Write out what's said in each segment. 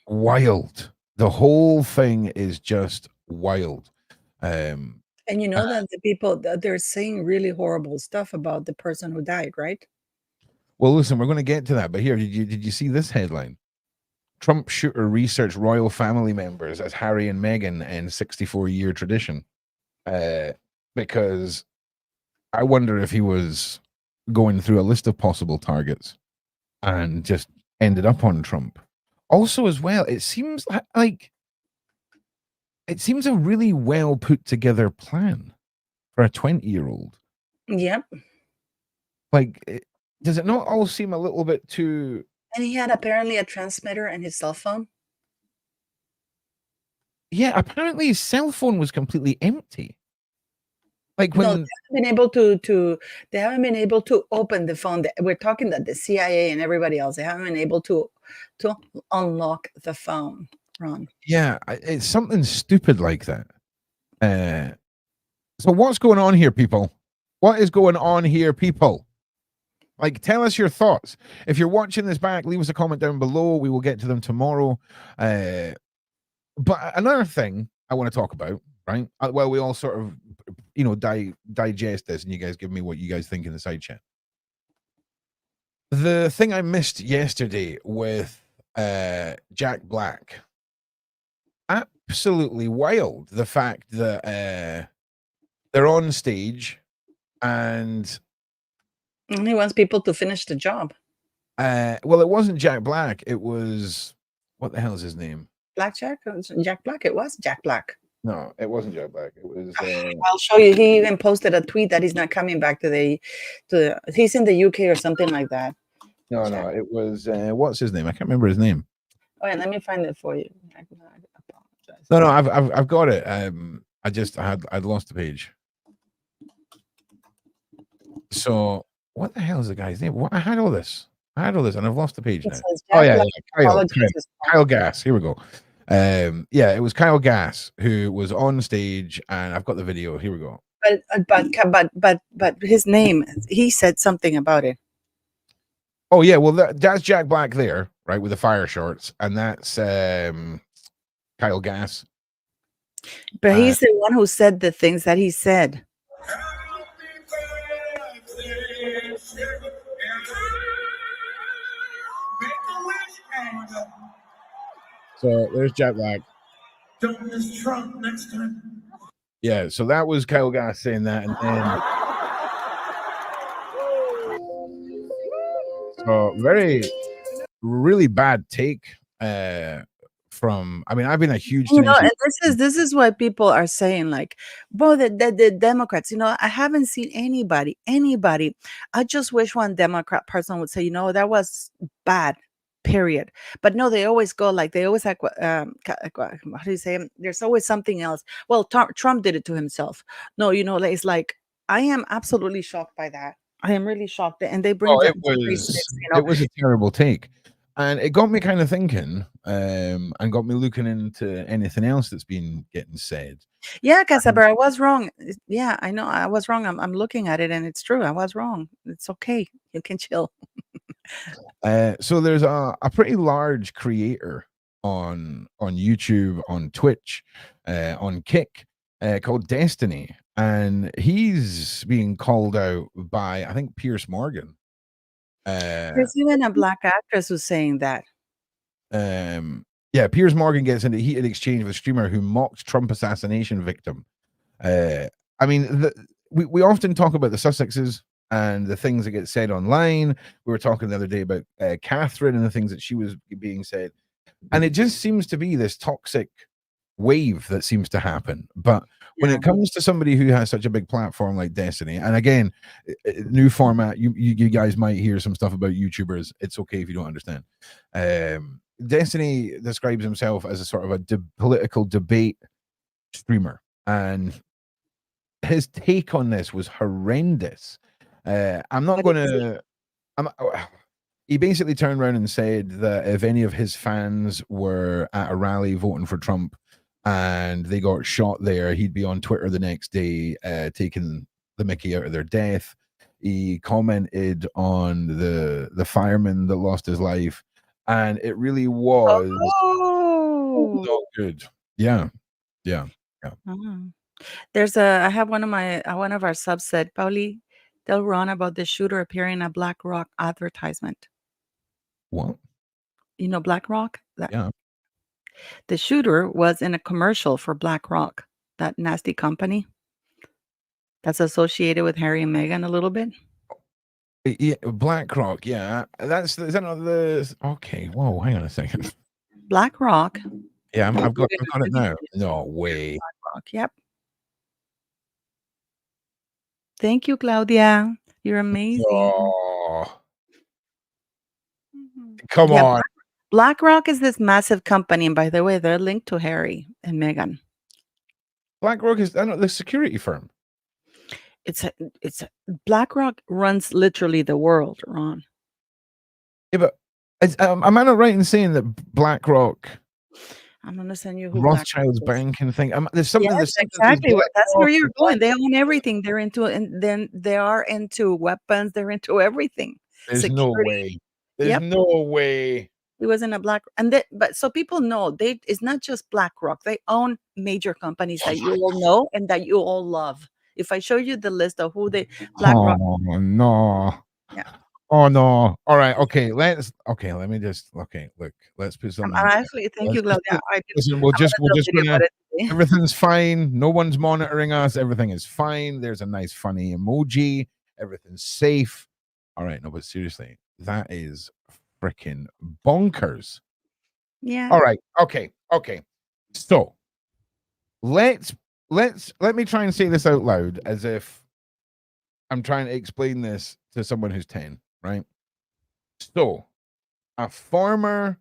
Wild. The whole thing is just wild. Um, And you know that the people that they're saying really horrible stuff about the person who died, right? well, listen, we're going to get to that, but here, did you see this headline? Trump shooter research royal family members as Harry and Meghan end 64-year tradition. Because I wonder if he was going through a list of possible targets and just ended up on Trump. Also, as well, it seems like it seems a really well put together plan for a 20-year-old. Yep. Like, does it not all seem a little bit too? And he had apparently a transmitter in his cell phone. Yeah, apparently his cell phone was completely empty. Like No, when they haven't been able to open the phone. We're talking that the CIA and everybody else, they haven't been able to unlock the phone, Ron. yeah, it's something stupid like that. So what's going on here, people? What is going on here, people? Like, tell us your thoughts. If you're watching this back, leave us a comment down below. We will get to them tomorrow. But another thing I want to talk about, right? Well, we all sort of, digest this, and you guys give me what you guys think in the side chat. The thing I missed yesterday with Jack Black, absolutely wild. The fact that they're on stage and he wants people to finish the job. Well, it wasn't Jack Black. It was, what the hell is his name? Jack Black. It was Jack Black. No, it wasn't Jack Black. It was. I'll show you. He even posted a tweet that he's not coming back he's in the UK or something like that. No, it was. What's his name? I can't remember his name. Oh, yeah, let me find it for you. I apologize. No, I've got it. I'd lost the page. So what the hell is the guy's name? I had all this, and I've lost the page now. Oh yeah, Kyle Gass. Here we go. Yeah, it was Kyle Gass who was on stage, and I've got the video. Here we go. But his name, he said something about it. Oh yeah, well that's Jack Black there, right, with the fire shorts, and that's Kyle Gass. But he's the one who said the things that he said. So there's Jack Black. Don't miss Trump next time. Yeah, so that was Kyle Gass saying that, and then so really bad take from. I mean, I've been a huge. And this is why people are saying like, well, the Democrats. I haven't seen anybody. I just wish one Democrat person would say, that was bad. Period. But no, they always go like how do you say? There's always something else. Well, Trump did it to himself. No, it's like I am absolutely shocked by that. I am really shocked, and they bring. It was a terrible take, and it got me kind of thinking, and got me looking into anything else that's been getting said. Yeah, Casaber, I was wrong. Yeah, I know I was wrong. I'm looking at it, and it's true. I was wrong. It's okay. You can chill. So there's a pretty large creator on YouTube, on Twitch, on Kick, called Destiny, and he's being called out by, I think, Piers Morgan. There's even a black actress who's saying that. Yeah, Piers Morgan gets into a heated exchange with a streamer who mocked Trump assassination victim. I mean, we often talk about the Sussexes and the things that get said online. We were talking the other day about Catherine and the things that she was being said. And it just seems to be this toxic wave that seems to happen. But when it comes to somebody who has such a big platform like Destiny, and again, new format, you guys might hear some stuff about YouTubers. It's okay if you don't understand. Destiny describes himself as a sort of a political debate streamer. And his take on this was horrendous. I'm not going to. He basically turned around and said that if any of his fans were at a rally voting for Trump and they got shot there, he'd be on Twitter the next day taking the mickey out of their death. He commented on the fireman that lost his life, and it really was Oh. not good. Yeah. Yeah. Yeah. Oh. I have one of our subs said, Pauli, they'll run about the shooter appearing in a BlackRock advertisement. What? You know BlackRock? Yeah. The shooter was in a commercial for BlackRock, that nasty company that's associated with Harry and Meghan a little bit. Yeah, BlackRock, yeah. Is that not the okay, whoa, hang on a second. BlackRock. Yeah, I'll I've put got it it in now. No way. BlackRock. Yep. Thank you, Claudia. You're amazing. Oh, Mhm. come Yeah, on. BlackRock is this massive company, and by the way, they're linked to Harry and Meghan. BlackRock is the security firm. It's BlackRock runs literally the world, Ron. Yeah, but am I not right in saying that BlackRock, I'm gonna send you who Rothschild's BlackRock is. banking thing? There's Yes, something that says exactly. That's where BlackRock you're and going. They Blackstone. own everything. They're into, and then they are into weapons. They're into everything. There's no Security. way. There's Yep. no way. He was in a but so people know it's not just BlackRock. They own major companies that you all know and that you all love. If I show you the list of who they BlackRock, Oh no. yeah. Oh no. All right. Okay. Let me just look. Let's put something I'm up. actually thank you, Claudia. Listen, I'm gonna we're do a just video gonna about it today. everything's fine. No one's monitoring us. Everything is fine. There's a nice funny emoji. Everything's safe. All right, no, but seriously, that is freaking bonkers. Yeah. All right. Okay. So let me try and say this out loud as if I'm trying to explain this to someone who's 10, right? So a former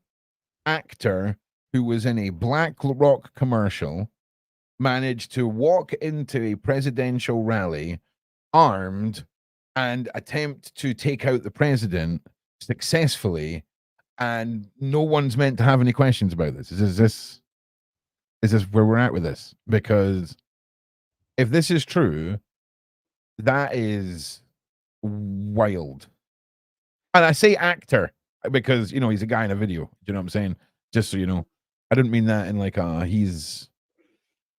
actor who was in a BlackRock commercial managed to walk into a presidential rally armed and attempt to take out the president successfully, and no one's meant to have any questions about this. Is this where we're at with this? Because if this is true, that is wild. And I say actor because he's a guy in a video. Do you know what I'm saying? Just so you know, I didn't mean that in like he's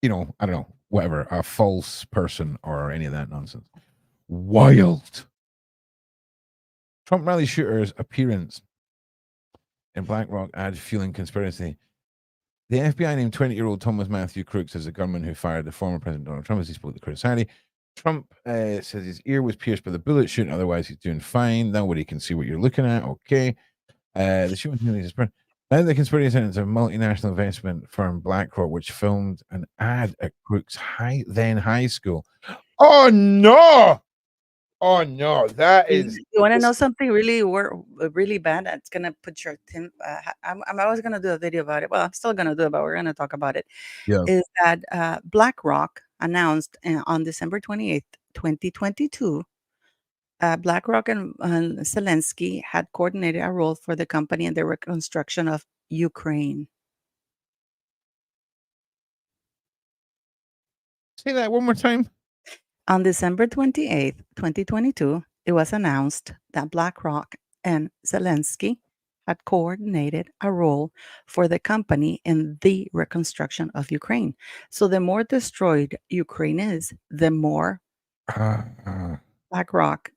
I don't know, whatever, a false person or any of that nonsense. Wild. Trump rally shooter's appearance in BlackRock ad fueling conspiracy. The FBI named 20-year-old Thomas Matthew Crooks as the gunman who fired the former President Donald Trump as he spoke to Chris Sandy. Trump says his ear was pierced by the bullet shooting, otherwise he's doing fine. Nobody can see what you're looking at. Okay. The shooting is spread. Now the conspiracy sentence of multinational investment firm BlackRock, which filmed an ad at Crooks' high school. Oh no! Oh no! That is. You want to know something really bad? That's gonna put your I was gonna do a video about it. Well, I'm still gonna do it, but we're gonna talk about it. Yeah. Is that BlackRock announced on December 28th, 2022, BlackRock and Zelensky had coordinated a role for the company in the reconstruction of Ukraine. Say that one more time. On December 28th, 2022, it was announced that BlackRock and Zelensky had coordinated a role for the company in the reconstruction of Ukraine. So the more destroyed Ukraine is, the more BlackRock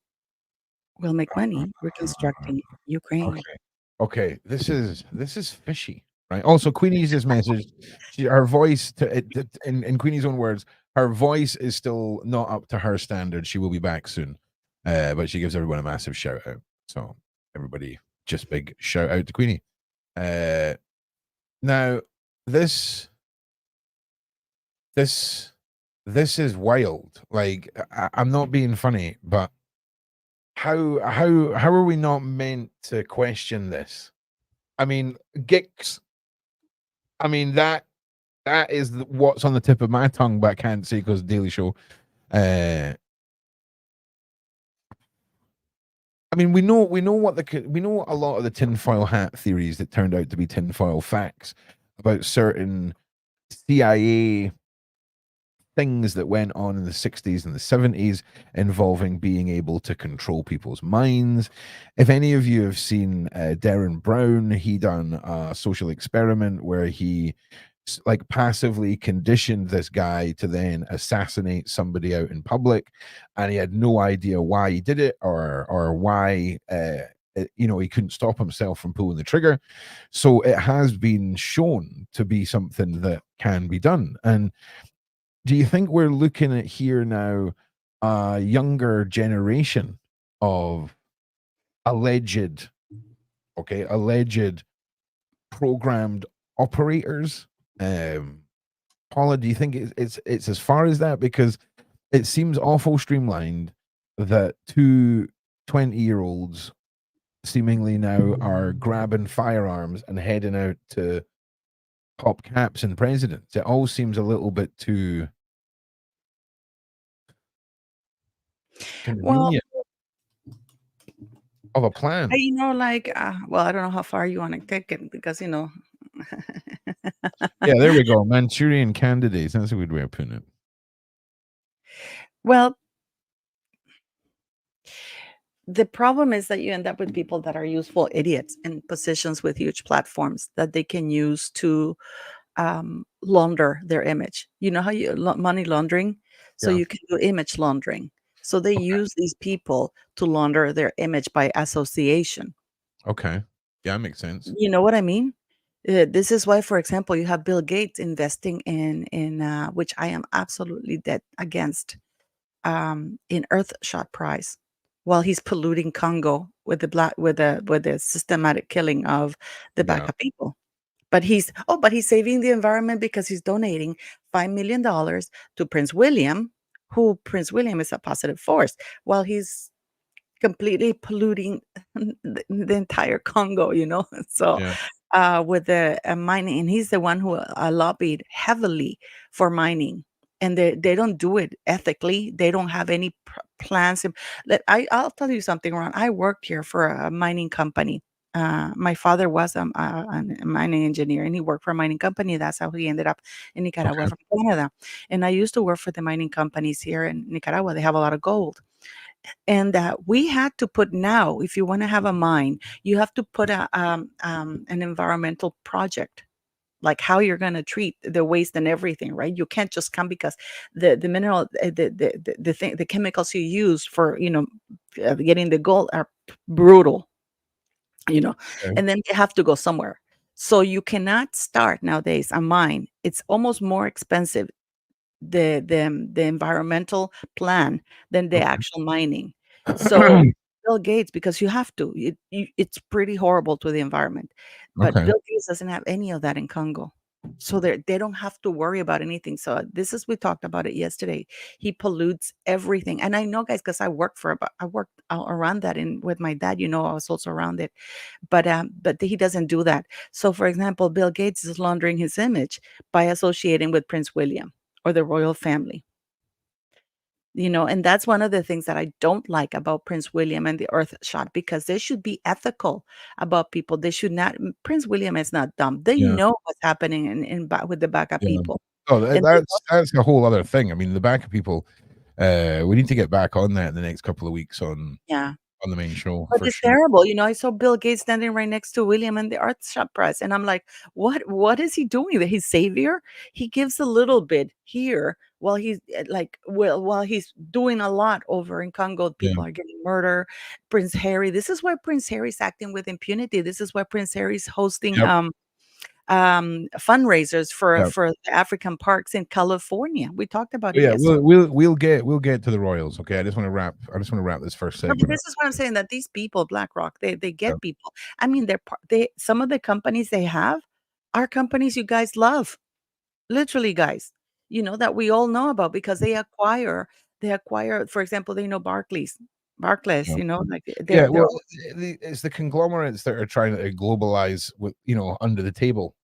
will make money reconstructing Ukraine. Okay. This is fishy, right? Also, Queenie's just messaged. Her voice, in Queenie's own words, her voice is still not up to her standard. She will be back soon, but she gives everyone a massive shout out. So everybody, just big shout out to Queenie. Now this is wild. Like I'm not being funny, but how are we not meant to question this? I mean, Gix. I mean that is what's on the tip of my tongue, but I can't say because Daily Show. I mean, we know a lot of the tinfoil hat theories that turned out to be tinfoil facts about certain CIA things that went on in the 60s and the 70s involving being able to control people's minds. If any of you have seen Derren Brown, he done a social experiment where he like passively conditioned this guy to then assassinate somebody out in public, and he had no idea why he did it or why he couldn't stop himself from pulling the trigger. So it has been shown to be something that can be done. And do you think we're looking at here now a younger generation of alleged programmed operators? Paula, do you think it's as far as that? Because it seems awful streamlined that two 20-year-olds seemingly now are grabbing firearms and heading out to pop caps and presidents. It all seems a little bit too Well, convenient of a plan. well, I don't know how far you want to take it because Yeah, there we go. Manchurian candidates. That's a good way of putting it. well, the problem is that you end up with people that are useful idiots in positions with huge platforms that they can use to launder their image. You know how money laundering? So Yeah. you can do image laundering. So they use these people to launder their image by association. Okay. Yeah, that makes sense. You know what I mean? This is why, for example, you have Bill Gates investing in which I am absolutely dead against, in Earthshot Prize, while he's polluting Congo with the systematic killing of the Yeah. Baka people. But he's saving the environment because he's donating $5 million to Prince William, who Prince William is a positive force, while he's completely polluting the entire Congo, So, Yeah. with the mining, and he's the one who lobbied heavily for mining, and they don't do it ethically. They don't have any plans. I'll tell you something, Ron. I worked here for a mining company. My father was a mining engineer, and he worked for a mining company. That's how he ended up in Nicaragua Okay. from Canada. And I used to work for the mining companies here in Nicaragua. They have a lot of gold. And we had to put, now, if you want to have a mine, you have to put an environmental project, like how you're going to treat the waste and everything, right? You can't just come because the mineral, the thing, the chemicals you use for getting the gold are brutal, Okay. and then they have to go somewhere. So you cannot start nowadays a mine. It's almost more expensive, the environmental plan, than the Okay. actual mining. So Bill Gates, because you have to, it's pretty horrible to the environment. But Okay. Bill Gates doesn't have any of that in Congo. So they don't have to worry about anything. So this is, we talked about it yesterday. He pollutes everything. And I know, guys, because I worked around that with my dad, I was also around it. But he doesn't do that. So for example, Bill Gates is laundering his image by associating with Prince William or the royal family. And that's one of the things that I don't like about Prince William and the Earthshot, because they should be ethical about people. They should not. Prince William is not dumb. They Yeah. know what's happening with the Baka Yeah. people. Oh, And they that's a whole other thing. I mean, the back of people. We need to get back on that in the next couple of weeks on Yeah. the main show But for it's sure. terrible. I saw Bill Gates standing right next to William and the Earthshot Prize, and I'm like, what is he doing? That he's savior? He gives a little bit here while he's while he's doing a lot over in Congo. Yeah. People are getting murdered. Prince Harry. This is why Prince Harry's acting with impunity. This is why Prince Harry's hosting Yep. fundraisers for Yep. the African parks in California. We talked about But it yeah, yesterday. we'll get to the Royals. Okay, I just want to wrap this first No, but segment this up. is what I'm saying, that these people, BlackRock, they Yeah. get people. I mean, some of the companies they have are companies you guys love, literally, guys. That we all know about, because they acquire. For example, they know Barclays. Yeah. Like Yeah, they're well, it's the conglomerates that are trying to globalize with under the table.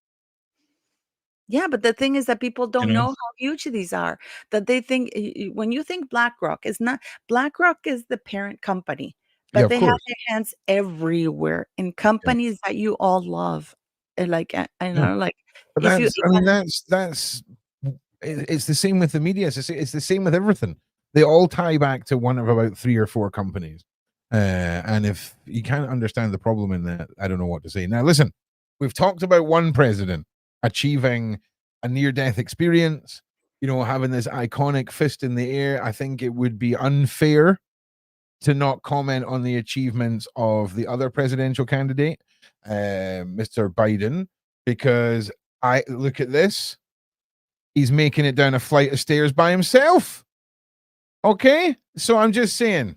Yeah, but the thing is that people You don't know. know how huge these are. That they think, when you think BlackRock is not, BlackRock is the parent company, Yeah, but of they have course. their hands everywhere in Yeah. companies that you all love. And like, Yeah. like, But if you, I mean, that's It's the same with the media. It's the same with everything. They all tie back to one of about 3 or 4 companies. And if you can't understand the problem in that, I don't know what to say. Now, listen, we've talked about one president achieving a near-death experience, having this iconic fist in the air. I think it would be unfair to not comment on the achievements of the other presidential candidate, Mr. Biden, because I look at this. He's making it down a flight of stairs by himself. Okay? So I'm just saying,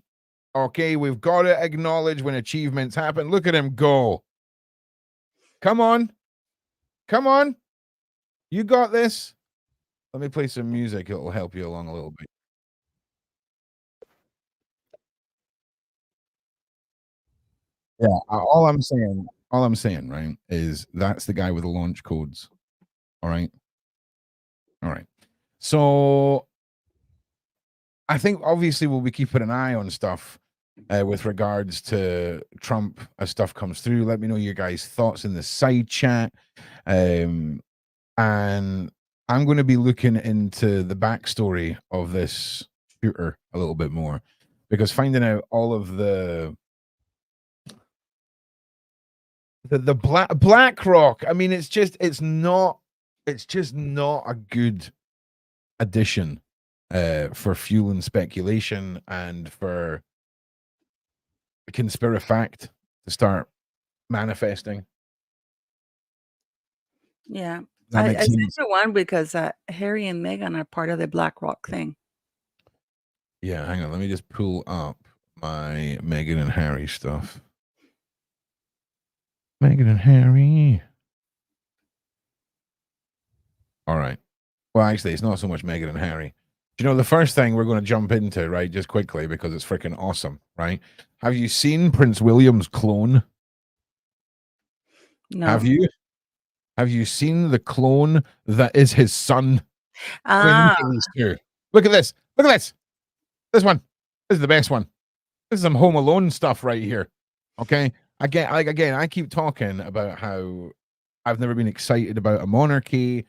okay, we've got to acknowledge when achievements happen. Look at him go. Come on. Come on. You got this. Let me play some music. It'll help you along a little bit. Yeah, all I'm saying, right, is that's the guy with the launch codes. All right. All right. So I think obviously we'll be keeping an eye on stuff with regards to Trump as stuff comes through. Let me know your guys' thoughts in the side chat. And I'm going to be looking into the backstory of this shooter a little bit more, because finding out all of the BlackRock, I mean, it's just not a good addition for fueling speculation and for conspirafact to start manifesting. Yeah. That I makes sent sense. you one because Harry and Meghan are part of the BlackRock thing. Yeah, hang on. Let me just pull up my Meghan and Harry stuff. Meghan and Harry. All right. Well, actually, it's not so much Meghan and Harry. The first thing we're going to jump into, right, just quickly, because it's freaking awesome, right? Have you seen Prince William's clone? No. Have you? Have you seen the clone that is his son? Ah, Look at this. Look at this. This one. This is the best one. This is some Home Alone stuff right here. Okay. Again, I keep talking about how I've never been excited about a monarchy.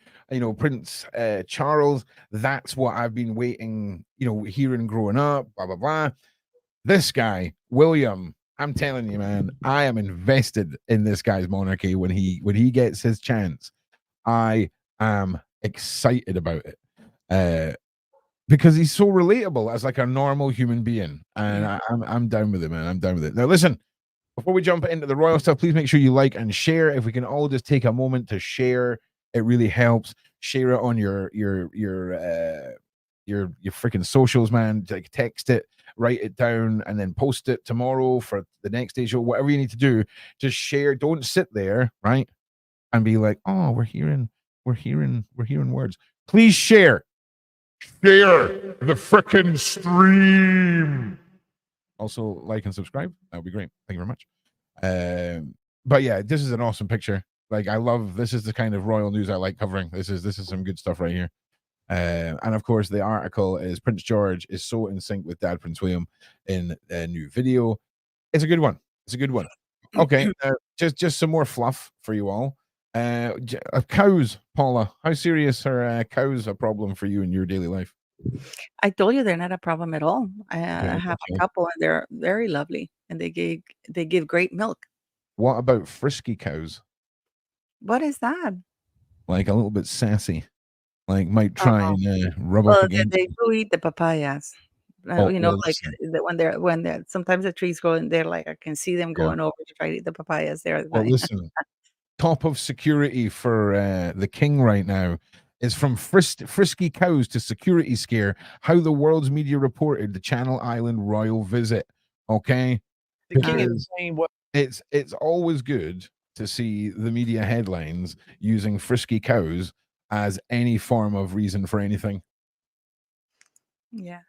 Prince Charles, that's what I've been waiting, hearing growing up, blah, blah, blah. This guy, William, I'm telling you, man, I am invested in this guy's monarchy when he gets his chance. I am excited about it. Because he's so relatable as like a normal human being. And yeah. I'm down with it, man. I'm down with it. Now listen, before we jump into the royal stuff, please make sure you like and share. If we can all just take a moment to share, it really helps. Share it on your freaking socials, man. Like text it, write it down, and then post it tomorrow for the next day show. Whatever you need to do, just share. Don't sit there, right, and be like, "Oh, we're hearing words." Please share. Share the freaking stream. Also, like and subscribe. That would be great. Thank you very much. But yeah, this is an awesome picture. Like, I love this. Is the kind of royal news I like covering. This is some good stuff right here. And of course, the article is Prince George is so in sync with Dad Prince William in a new video. It's a good one. It's a good one. Okay, just some more fluff for you all. Cows, Paula. How serious are cows a problem for you in your daily life? I told you they're not a problem at all. I Okay, have a okay. couple and they're very lovely and they give great milk. What about frisky cows? What is that? Like a little bit sassy, like might try Oh, and rub up well, against they you. do eat the papayas. Oh, Like well, listen. when they're sometimes the trees grow and they're like I can see them Yeah. going over to try to eat the papayas. They're Well, fine. listen. Top of security for the king right now is from frisky cows to security scare. How the world's media reported the Channel Island royal visit. Okay, The king is because saying what it's always good to see the media headlines using frisky cows as any form of reason for anything. Yeah.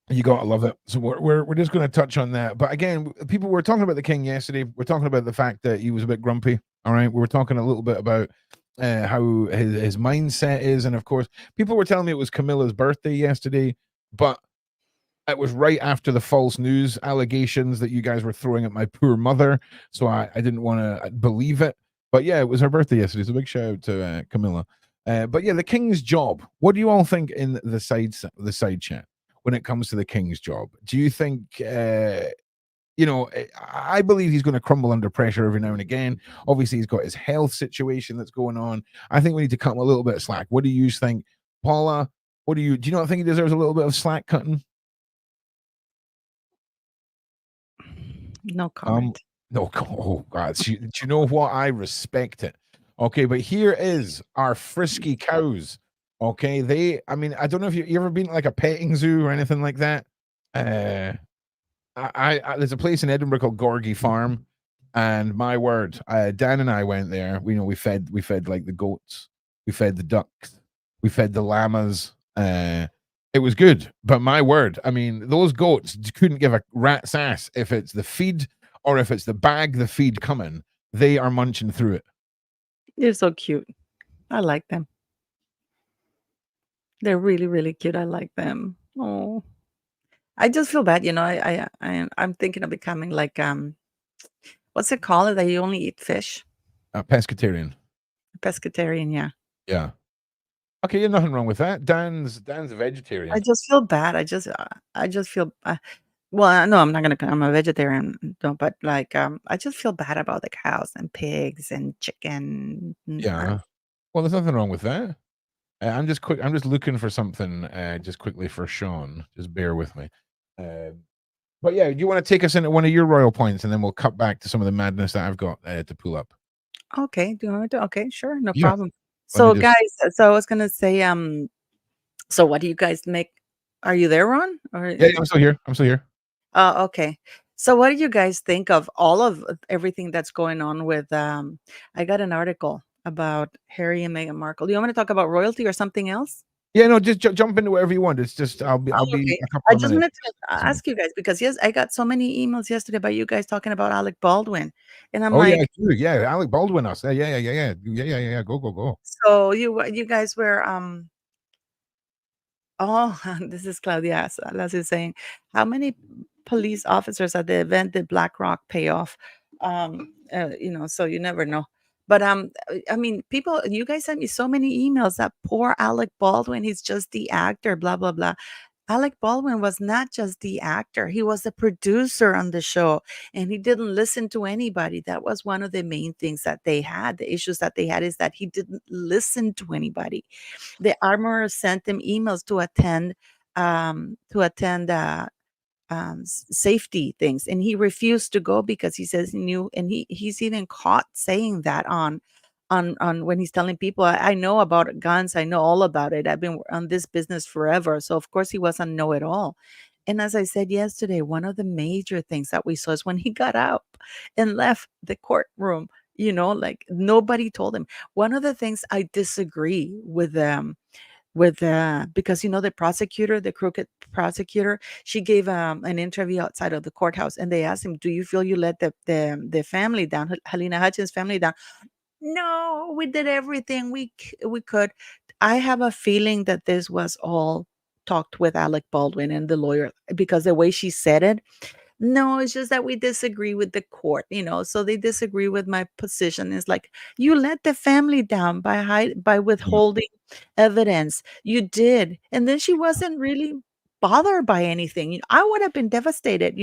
You gotta love it. So we're just going to touch on that. But again, people were talking about the king yesterday. We're talking about the fact that he was a bit grumpy. All right, we were talking a little bit about how his mindset is, and of course, people were telling me it was Camilla's birthday yesterday, but it was right after the false news allegations that you guys were throwing at my poor mother. So I didn't want to believe it. But yeah, it was her birthday yesterday. So big shout out to Camilla. But yeah, the king's job. What do you all think in the side chat when it comes to the king's job? Do you think I believe he's going to crumble under pressure every now and again. Obviously, he's got his health situation that's going on. I think we need to cut him a little bit of slack. What do you think, Paula? Do you not think he deserves a little bit of slack cutting? No comment. No, oh God. Do you know what? I respect it. Okay, but here is our frisky cows. Okay, I don't know if you ever been to like a petting zoo or anything like that. There's a place in Edinburgh called Gorgie Farm, and my word, Dan and I went there. We fed like the goats, we fed the ducks, we fed the llamas. It was good, but my word, I mean, those goats couldn't give a rat's ass if it's the feed or if it's the bag the feed coming. They are munching through it. They're so cute. I like them. They're really, really cute. I like them. Oh, I just feel bad. I'm thinking of becoming like what's it called? That you only eat fish? Pescatarian. Pescatarian. Yeah. Yeah. Okay, yeah, nothing wrong with that. Dan's a vegetarian. I just feel bad. I just feel. Well, no, I'm not gonna. I'm a vegetarian, no, but like, I just feel bad about the cows and pigs and chicken. Yeah. Well, there's nothing wrong with that. I'm just looking for something just quickly for Sean. Just bear with me. But yeah, do you want to take us into one of your royal points, and then we'll cut back to some of the madness that I've got to pull up. Okay. Do you want me to? Okay, sure, no Yeah. problem. Let me So, just. guys, so I was gonna say, so what do you guys make? Are you there, Ron? Or Yeah, I'm still here. I'm still here. oh, okay. So what do you guys think of all of everything that's going on with I got an article about Harry and Meghan Markle. Do you want me to talk about royalty or something else? Yeah, no, just jump into whatever you want. It's just I'll be Oh, okay. a couple I of just minutes. wanted to ask you guys because yes, I got so many emails yesterday about you guys talking about Alec Baldwin. And I'm Oh yeah, like, true. Yeah, Alec Baldwin us. Yeah. Go. so you guys were oh, this is Claudia Salas is saying, how many police officers at the event did BlackRock pay off? So you never know. But I mean, people, you guys sent me so many emails that poor Alec Baldwin, he's just the actor, blah blah blah. Alec Baldwin was not just the actor, he was the producer on the show, and he didn't listen to anybody. That was one of the main things that they had. The issues that they had is that he didn't listen to anybody. The armorer sent him emails to attend safety things, and he refused to go because he says he knew, and he's even caught saying that on when he's telling people, I know about guns, I know all about it, I've been on this business forever. So of course he wasn't know it all. And as I said yesterday, one of the major things that we saw is when he got up and left the courtroom, like nobody told him. One of the things I disagree with because the prosecutor, the crooked prosecutor, she gave an interview outside of the courthouse, and they asked him, do you feel you let the family down, Helena Hutchins family down? No, we did everything we could. I have a feeling that this was all talked with Alec Baldwin and the lawyer, because the way she said it, no, it's just that we disagree with the court. So they disagree with my position. It's like, you let the family down by Yeah. withholding evidence. You did. And then she wasn't really bothered by anything. I would have been devastated,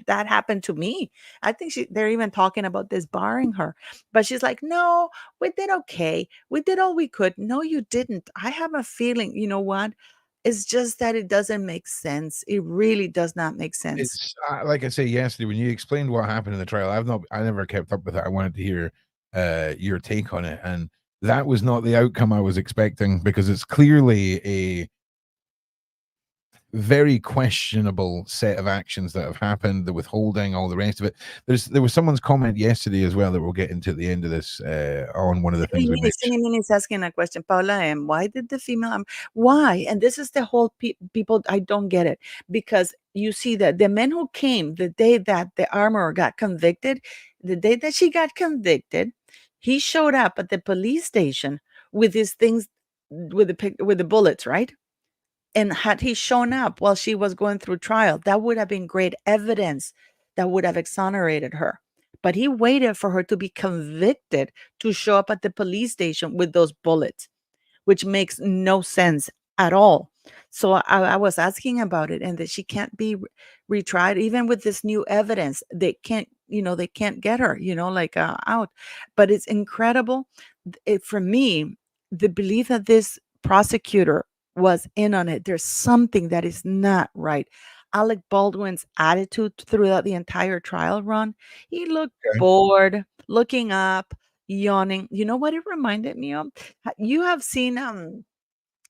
that happened to me. I think they're even talking about disbarring her. But she's like, no, we did okay. We did all we could. No, you didn't. I have a feeling, you know what? It's just that it doesn't make sense. It really does not make sense. It's like I say yesterday when you explained what happened in the trial. I never kept up with it. I wanted to hear your take on it, and that was not the outcome I was expecting, because it's clearly a very questionable set of actions that have happened, the withholding, all the rest of it. There was someone's comment yesterday as well that we'll get into at the end of this on one of the things we mentioned. Simi is asking a question, Paula. And why did the female? Why? And this is the whole people. I don't get it, because you see that the men who came the day that the armorer got convicted, the day that she got convicted, he showed up at the police station with his things, with the bullets, right? And had he shown up while she was going through trial, that would have been great evidence that would have exonerated her. But he waited for her to be convicted to show up at the police station with those bullets. which makes no sense at all. So I was asking about it, and that she can't be retried even with this new evidence. They can't, they can't get her, like out. But it's incredible. For me, the belief that this prosecutor was in on it, there's something that is not right. Alec Baldwin's attitude throughout the entire trial run, he looked Okay. bored, looking up, yawning. You know what it reminded me of? You have seen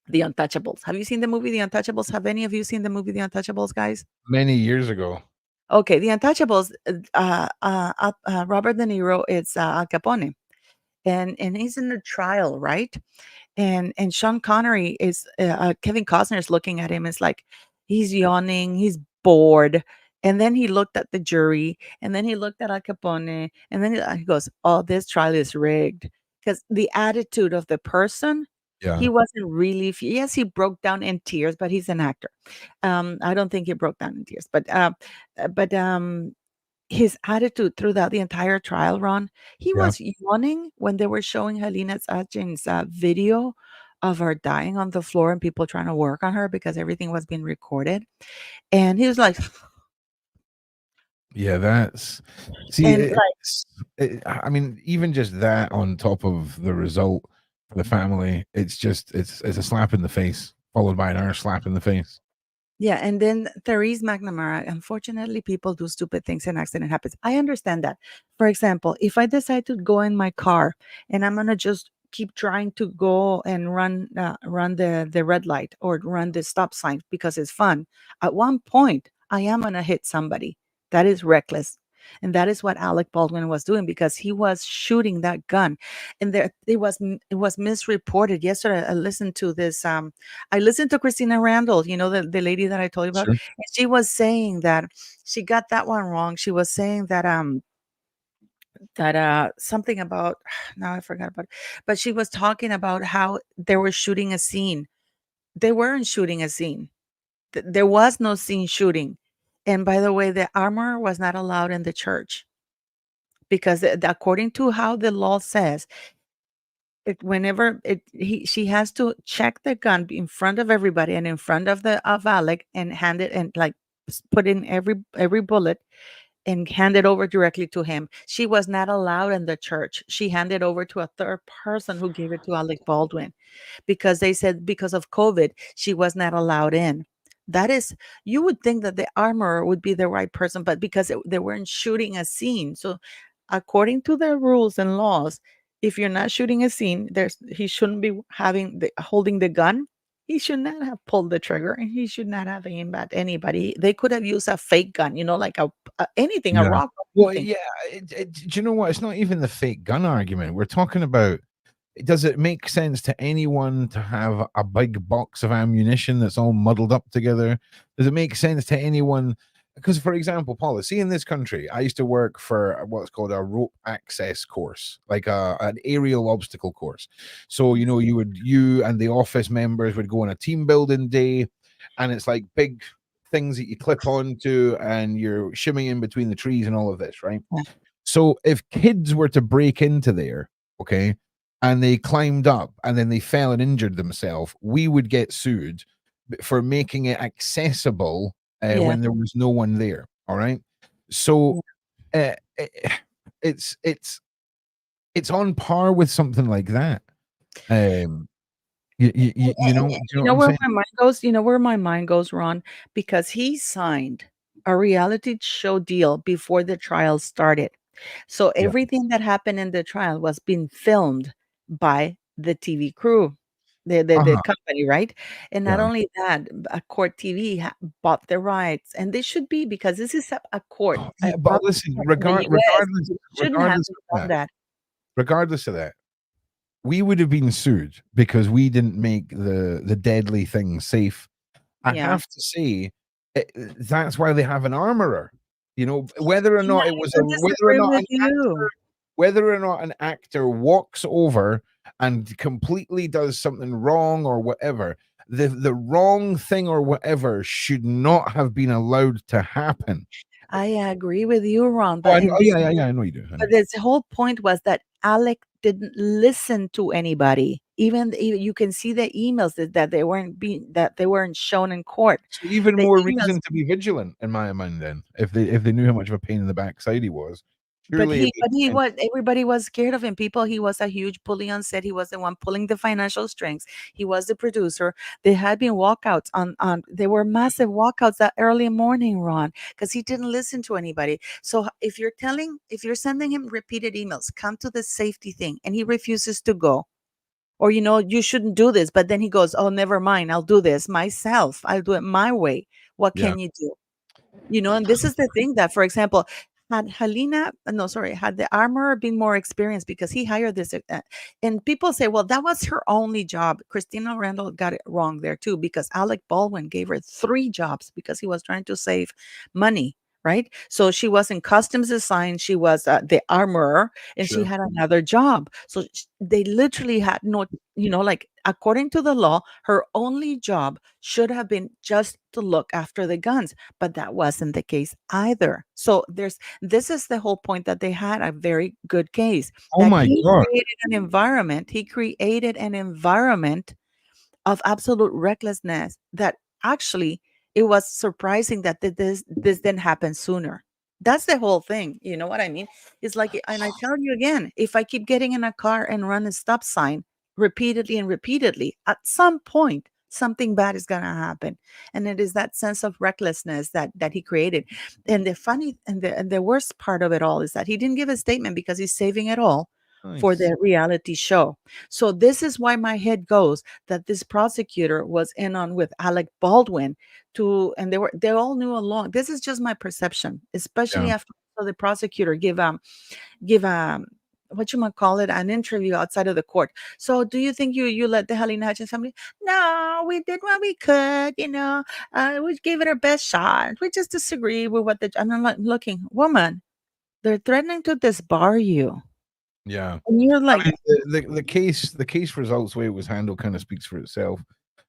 The Untouchables. Have you seen the movie The Untouchables? Have any of you seen the movie The Untouchables, guys? Many years ago. Okay, The Untouchables, Robert De Niro, it's Al Capone, and he's in the trial, right? And Sean Connery is Kevin Costner is looking at him. It's like he's yawning, he's bored, and then he looked at the jury, and then he looked at Al Capone, and then he goes, "Oh, this trial is rigged," because the attitude of the person. He Yeah. wasn't really. Yes, he broke down in tears, but he's an actor. I don't think he broke down in tears, but his attitude throughout the entire trial run, he Yeah. was yawning when they were showing Helena Sachin's video of her dying on the floor and people trying to work on her because everything was being recorded. And he was like, Yeah, that's see, and like, I mean, even just that on top of the result for the family, it's just it's a slap in the face, followed by another slap in the face. yeah, and then Therese McNamara, unfortunately, people do stupid things and accident happens. I understand that. For example, if I decide to go in my car and I'm gonna just keep trying to go and run the red light or run the stop sign because it's fun, at one point I am gonna hit somebody. That is reckless. And that is what Alec Baldwin was doing because he was shooting that gun. And there it was misreported. Yesterday I listened to this I listened to Christina Randall, the lady that I told you about, Sure. and she was saying that she got that one wrong. She was saying that something about now I forgot about it, but she was talking about how they were shooting a scene. They weren't shooting a scene. There was no scene shooting. And by the way, the armor was not allowed in the church because according to how the law says, whenever she has to check the gun in front of everybody and in front of Alec and hand it and like put in every bullet and hand it over directly to him. She was not allowed in the church. She handed over to a third person who gave it to Alec Baldwin because they said because of COVID, she was not allowed in. That is, you would think that the armorer would be the right person, but because they weren't shooting a scene. So, according to the rules and laws, if you're not shooting a scene, he shouldn't be holding the gun. He should not have pulled the trigger, and he should not have aimed at anybody. They could have used a fake gun, like anything, a Yeah. rock, or Well, anything. yeah. Do you know what? It's not even the fake gun argument. We're talking about. Does it make sense to anyone to have a big box of ammunition that's all muddled up together? Does it make sense to anyone? Because, for example, Paula, see in this country, I used to work for what's called a rope access course, like an aerial obstacle course. So, you and the office members would go on a team building day, and it's like big things that you clip onto, and you're shimmying in between the trees and all of this, right? Yeah. So if kids were to break into there, okay, and they climbed up and then they fell and injured themselves, we would get sued for making it accessible Yeah. when there was no one there. All right. So uh, eh, it's on par with something like that. You know, do you know You what know I'm where saying? my mind goes? You know where my mind goes, Ron? Because he signed a reality show deal before the trial started. So Yeah. everything that happened in the trial was being filmed by the TV crew, the Uh-huh. company, right? And not Yeah. only that, a court TV bought the rights, and they should be because this is a court, a Yeah, but public listen, court in the US. They shouldn't have done that. regardless of that, we would have been sued because we didn't make the deadly thing safe. I Yeah. have to say, that's why they have an armorer. Whether or Yeah, not it I was don't disagree with you. whether or not an actor walks over and completely does something wrong or whatever, the wrong thing or whatever should not have been allowed to happen. I agree with you, Ron, Oh, but in this yeah, I know you do. I know but you do. this whole point was that Alec didn't listen to anybody. Even you can see the emails that they weren't shown in court. So even The more emails, reason to be vigilant, in my mind. Then, if they knew how much of a pain in the backside he was, but surely it makes he sense. was everybody was scared of him. People, he was a huge bully on set. He was the one pulling the financial strings. He was the producer. There had been walkouts on there were massive walkouts that early morning, Ron, because he didn't listen to anybody. So if you're sending him repeated emails, come to the safety thing, and he refuses to go, or you shouldn't do this, but then he goes, oh, never mind, I'll do this myself, I'll do it my way. What Yeah. can you do? And this is the thing that, for example, had Helena, no, sorry, had the armorer been more experienced, because he hired this, and people say, well, that was her only job. Christina Randall got it wrong there too, because Alec Baldwin gave her 3 jobs because he was trying to save money, right? So she was in customs design, she was the armorer, and she Sure. had another job. So they literally had no, like, according to the law, her only job should have been just to look after the guns, but that wasn't the case either. So this is the whole point, that they had a very good case, Oh that my God. he created an environment of absolute recklessness, that actually it was surprising that this didn't happen sooner. That's the whole thing. You know what I mean? It's like, and I tell you again, if I keep getting in a car and run a stop sign repeatedly and repeatedly, at some point something bad is going to happen. And it is that sense of recklessness that he created. And the funny and the worst part of it all is that he didn't give a statement, because he's saving it all for Nice. the reality show. So this is why my head goes that this prosecutor was in on with Alec Baldwin and they all knew along. This is just my perception, especially Yeah. after I saw the prosecutor give what you might call it, an interview outside of the court. So do you think you let the Helena Hutchins family? No, we did what we could, we gave it our best shot. We just disagree with what and I'm like, looking, woman, they're threatening to disbar you. Yeah. And you're I like, mean, the case results, the way it was handled, kind of speaks for itself.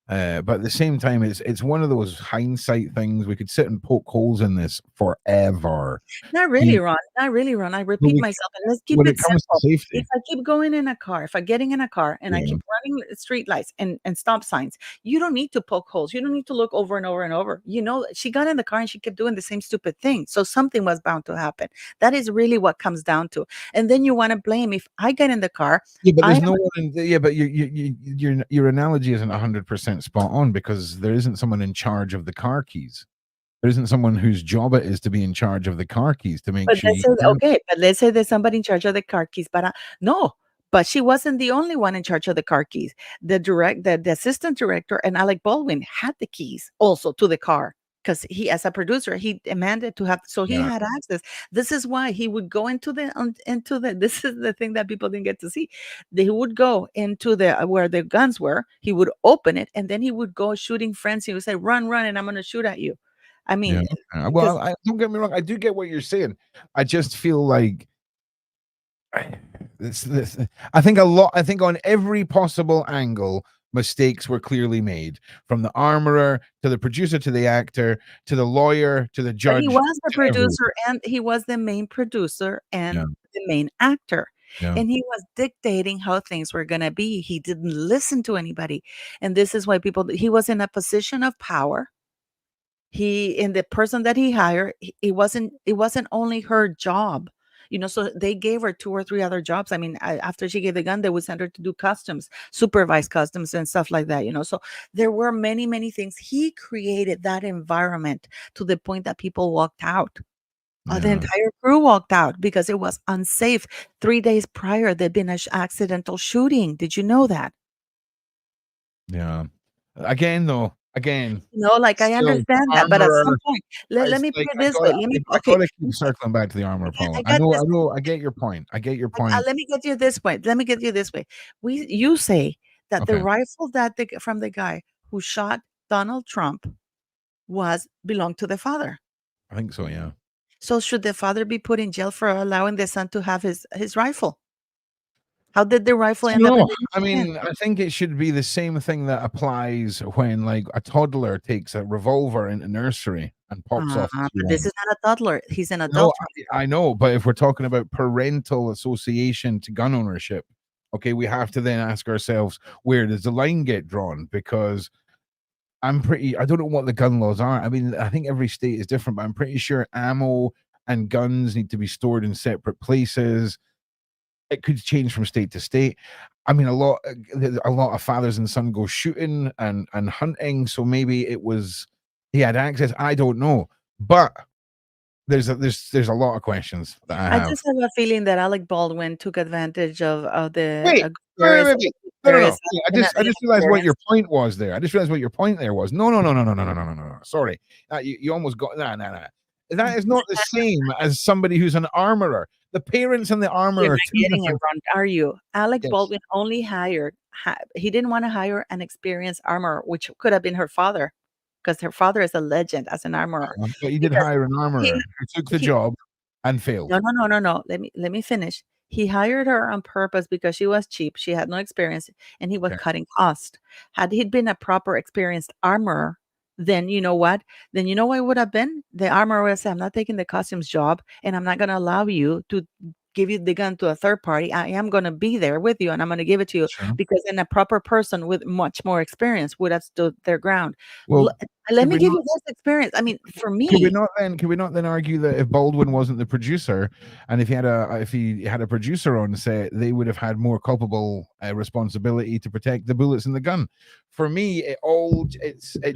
But at the same time, it's one of those hindsight things. We could sit and poke holes in this forever. not I mean, really, Ron. Not really, Ron. I when repeat we myself, and let's keep when it it comes to simple. If safety, I keep going in a car, if I'm getting in a car and I yeah, keep running street lights and stop signs, you don't need to poke holes. You don't need to look over and over and over. She got in the car and she kept doing the same stupid thing. So something was bound to happen. That is really what comes down to. And then you want to blame, if I get in the car, yeah, but I there's am no one. Yeah, but your analogy isn't 100% spot on, because there isn't someone in charge of the car keys. There isn't someone whose job it is to be in charge of the car keys to make But sure let's you say, can't. okay, but let's say there's somebody in charge of the car keys, but no, but she wasn't the only one in charge of the car keys. The assistant director and Alec Baldwin had the keys also to the car, because he, as a producer, he demanded to have, so he Yeah, had access. This is why he would go into the this is the thing that people didn't get to see. They would go into the where the guns were. He would open it, and then he would go shooting friends. He would say, "Run, run, and I'm going to shoot at you." I yeah. mean, because Well, don't get me wrong. I do get what you're saying. I just feel like this. I think I think on every possible angle, mistakes were clearly made, from the armorer to the producer to the actor to the lawyer to the But he judge was the to everyone. producer, and he was the main producer Yeah, and the main actor. yeah, And he was dictating how things were gonna be. He didn't listen to anybody. And this is why he was in a position of power. In the person that he hired, it wasn't only her job. So they gave her 2 or 3 other jobs. I mean, after she gave the gun, they would send her to do customs, supervise customs and stuff like that. So there were many, many things. He created that environment to the point that people walked out. The yeah, entire crew walked out because it was unsafe. 3 days prior, there'd been an accidental shooting. Did you know that? yeah. Again, though, again, Like, I still understand that, but at some armorer. point, let It's me put like it this way. Let me I okay, gotta keep circling back to the armor, Paula. I I got know, this. I get your point. I get your point. Let me get you this way. Let me get you this way. You say that the Okay, rifle from the guy who shot Donald Trump belonged to the father. I think so. Yeah. So should the father be put in jail for allowing the son to have his rifle? How did the rifle end up in No, the I hand? mean, I think it should be the same thing that applies when, like, a toddler takes a revolver into nursery and pops off a few But this is rounds. not a toddler. He's an No, adult. I know, but if we're talking about parental association to gun ownership, Okay, we have to then ask ourselves, where does the line get drawn? Because I don't know what the gun laws are. I mean, I think every state is different, but I'm pretty sure ammo and guns need to be stored in separate places. It could change from state to state. I mean, a lot of fathers and son go shooting and hunting, so maybe he had access. I don't know, but there's a lot of questions that I I have. just have a feeling that Alec Baldwin took advantage of the Wait, various wait. No, no, no. Yeah, in I a just realized what experience. your point was there. I just realized what your point there was. No, no, no, no, no, no, no, no, no, no. Sorry. You almost got nah. That is not the same as somebody who's an armorer. The parents and the You're armorer are not two getting it different. wrong, are you? Alec Yes. Baldwin only he didn't want to hire an experienced armorer, which could have been her father, because her father is a legend as an armorer. But he did Because hire an he armorer who took the he job and no, failed. no, no, no, no. Let me finish. He hired her on purpose because she was cheap. She had no experience, and he was Okay. cutting cost. Had he been a proper experienced armorer, then you know what? Then you know what it would have been? The armorer would say, "I'm not taking the costumes job, and I'm not going to allow you to give you the gun to a third party. I am going to be there with you, and I'm going to give it to you Sure. because then a proper person with much more experience would have stood their ground." L- Well, Let could me we give not you this experience. I mean, for could we me, not then argue that if Baldwin wasn't the producer, and if he had a producer on set, they would have had more culpable responsibility to protect the bullets in the gun? For me, it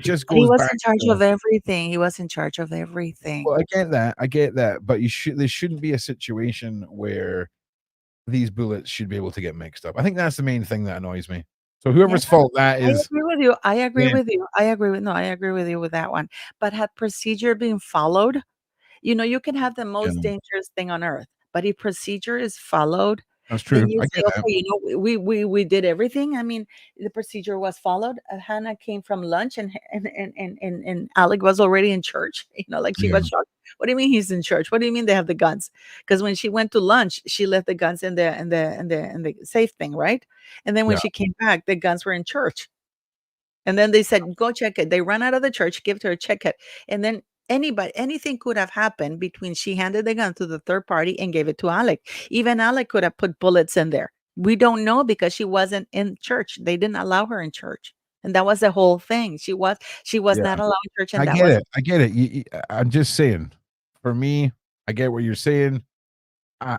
just he goes was back in charge to, of everything. He was in charge of everything. well, I get that, but there shouldn't be a situation where these bullets should be able to get mixed up. I think that's the main thing that annoys me. So Yeah, whoever's fault that I is, agree with you. I agree yeah, with you. I agree with you with that one. But had procedure been followed, you can have the you most know, dangerous thing on earth, but if procedure is followed, that's then true. you I say, get that. "Okay, we did everything." I mean, the procedure was followed. Hannah came from lunch, and Alec was already in church. Like she Yeah, was shocked. What do you mean he's in church? What do you mean they have the guns? Because when she went to lunch, she left the guns in the safe thing, right? And then when yeah. she came back, the guns were in church. And then they said, "Go check it." They ran out of the church, give her a check it. And then anything could have happened between she handed the gun to the third party and gave it to Alec. Even Alec could have put bullets in there. We don't know because she wasn't in church. They didn't allow her in church. And that was the whole thing. She was Yeah, not allowed in church, and I that get was it. I get it. I'm just saying. For me, I get what you're saying.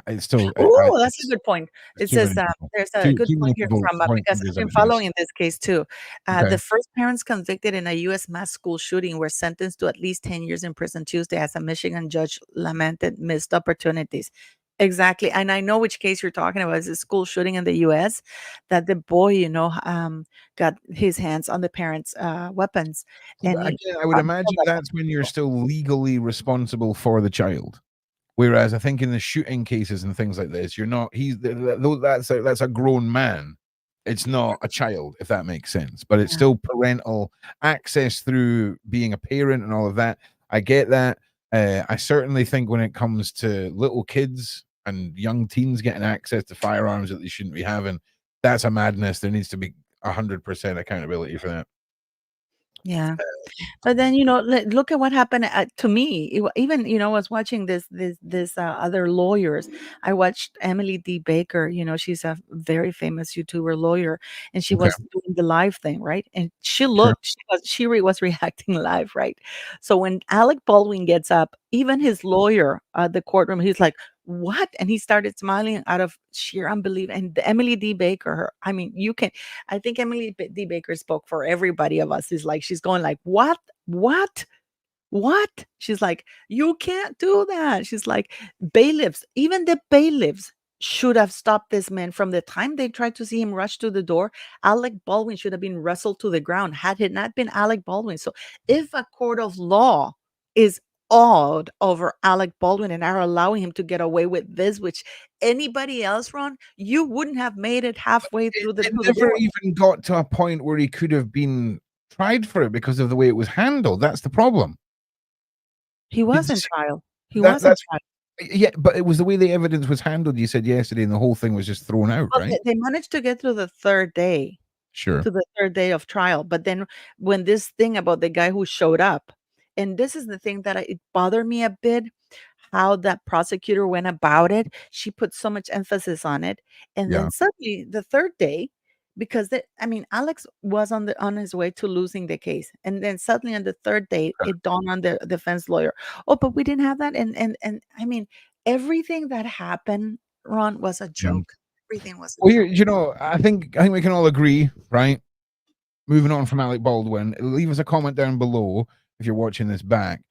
It's still, Oh, that's a good point. it's It too says, many people. there's a good Too point many here people from, point because fingers I've at been it. Yes. following this case too. Okay. The first parents convicted in a U.S. mass school shooting were sentenced to at least 10 years in prison Tuesday as a Michigan judge lamented missed opportunities. Exactly. And I know which case you're talking about. It's a school shooting in the U.S. that the boy, got his hands on the parents' weapons. And, But again, I would imagine that's when you're still legally responsible for the child. Whereas I think in the shooting cases and things like this, you're not. That's a grown man. It's not a child, if that makes sense. But it's yeah. still parental access through being a parent and all of that. I get that. I certainly think when it comes to little kids and young teens getting access to firearms that they shouldn't be having, that's a madness. There needs to be 100% accountability for that. Yeah. But then, look at what happened to me. Even, I was watching this other lawyers. I watched Emily D. Baker. She's a very famous YouTuber lawyer, and she Okay, was doing the live thing, right? And sure. she was reacting live, right? So when Alec Baldwin gets up, even his lawyer at the courtroom, he's like, "What?" And he started smiling out of sheer unbelief. And Emily D. Baker, I mean, I think Emily D. Baker spoke for everybody of us. Is like she's going like, "What? What? What?" She's like, "You can't do that." She's like, "Bailiffs, even the bailiffs should have stopped this man from the time they tried to see him rush to the door. Alec Baldwin should have been wrestled to the ground had it not been Alec Baldwin." So if a court of law is awed over Alec Baldwin and are allowing him to get away with this, which anybody else, Ron, you wouldn't have made it halfway through It to the never door. even got to a point where he could have been tried for it because of the way it was handled. That's the problem. He Did was you in see trial. He that? was in trial. Yeah, but it was the way the evidence was handled. You said yesterday, and the whole thing was just thrown out, Well, right? they managed to get through the 3rd day, Sure. to the 3rd day of trial, but then when this thing about the guy who showed up, and this is the thing that it bothered me a bit, how that prosecutor went about it. She put so much emphasis on it. And Yeah. then suddenly the third day, because I mean, Alex was on his way to losing the case. And then suddenly on the third day, Okay. it dawned on the defense lawyer, oh, but we didn't have that. And I mean, everything that happened, Ron, was a Yeah. joke. Everything was a Well, joke. you know, I think we can all agree, right? Moving on from Alec Baldwin, leave us a comment down below if you're watching this back.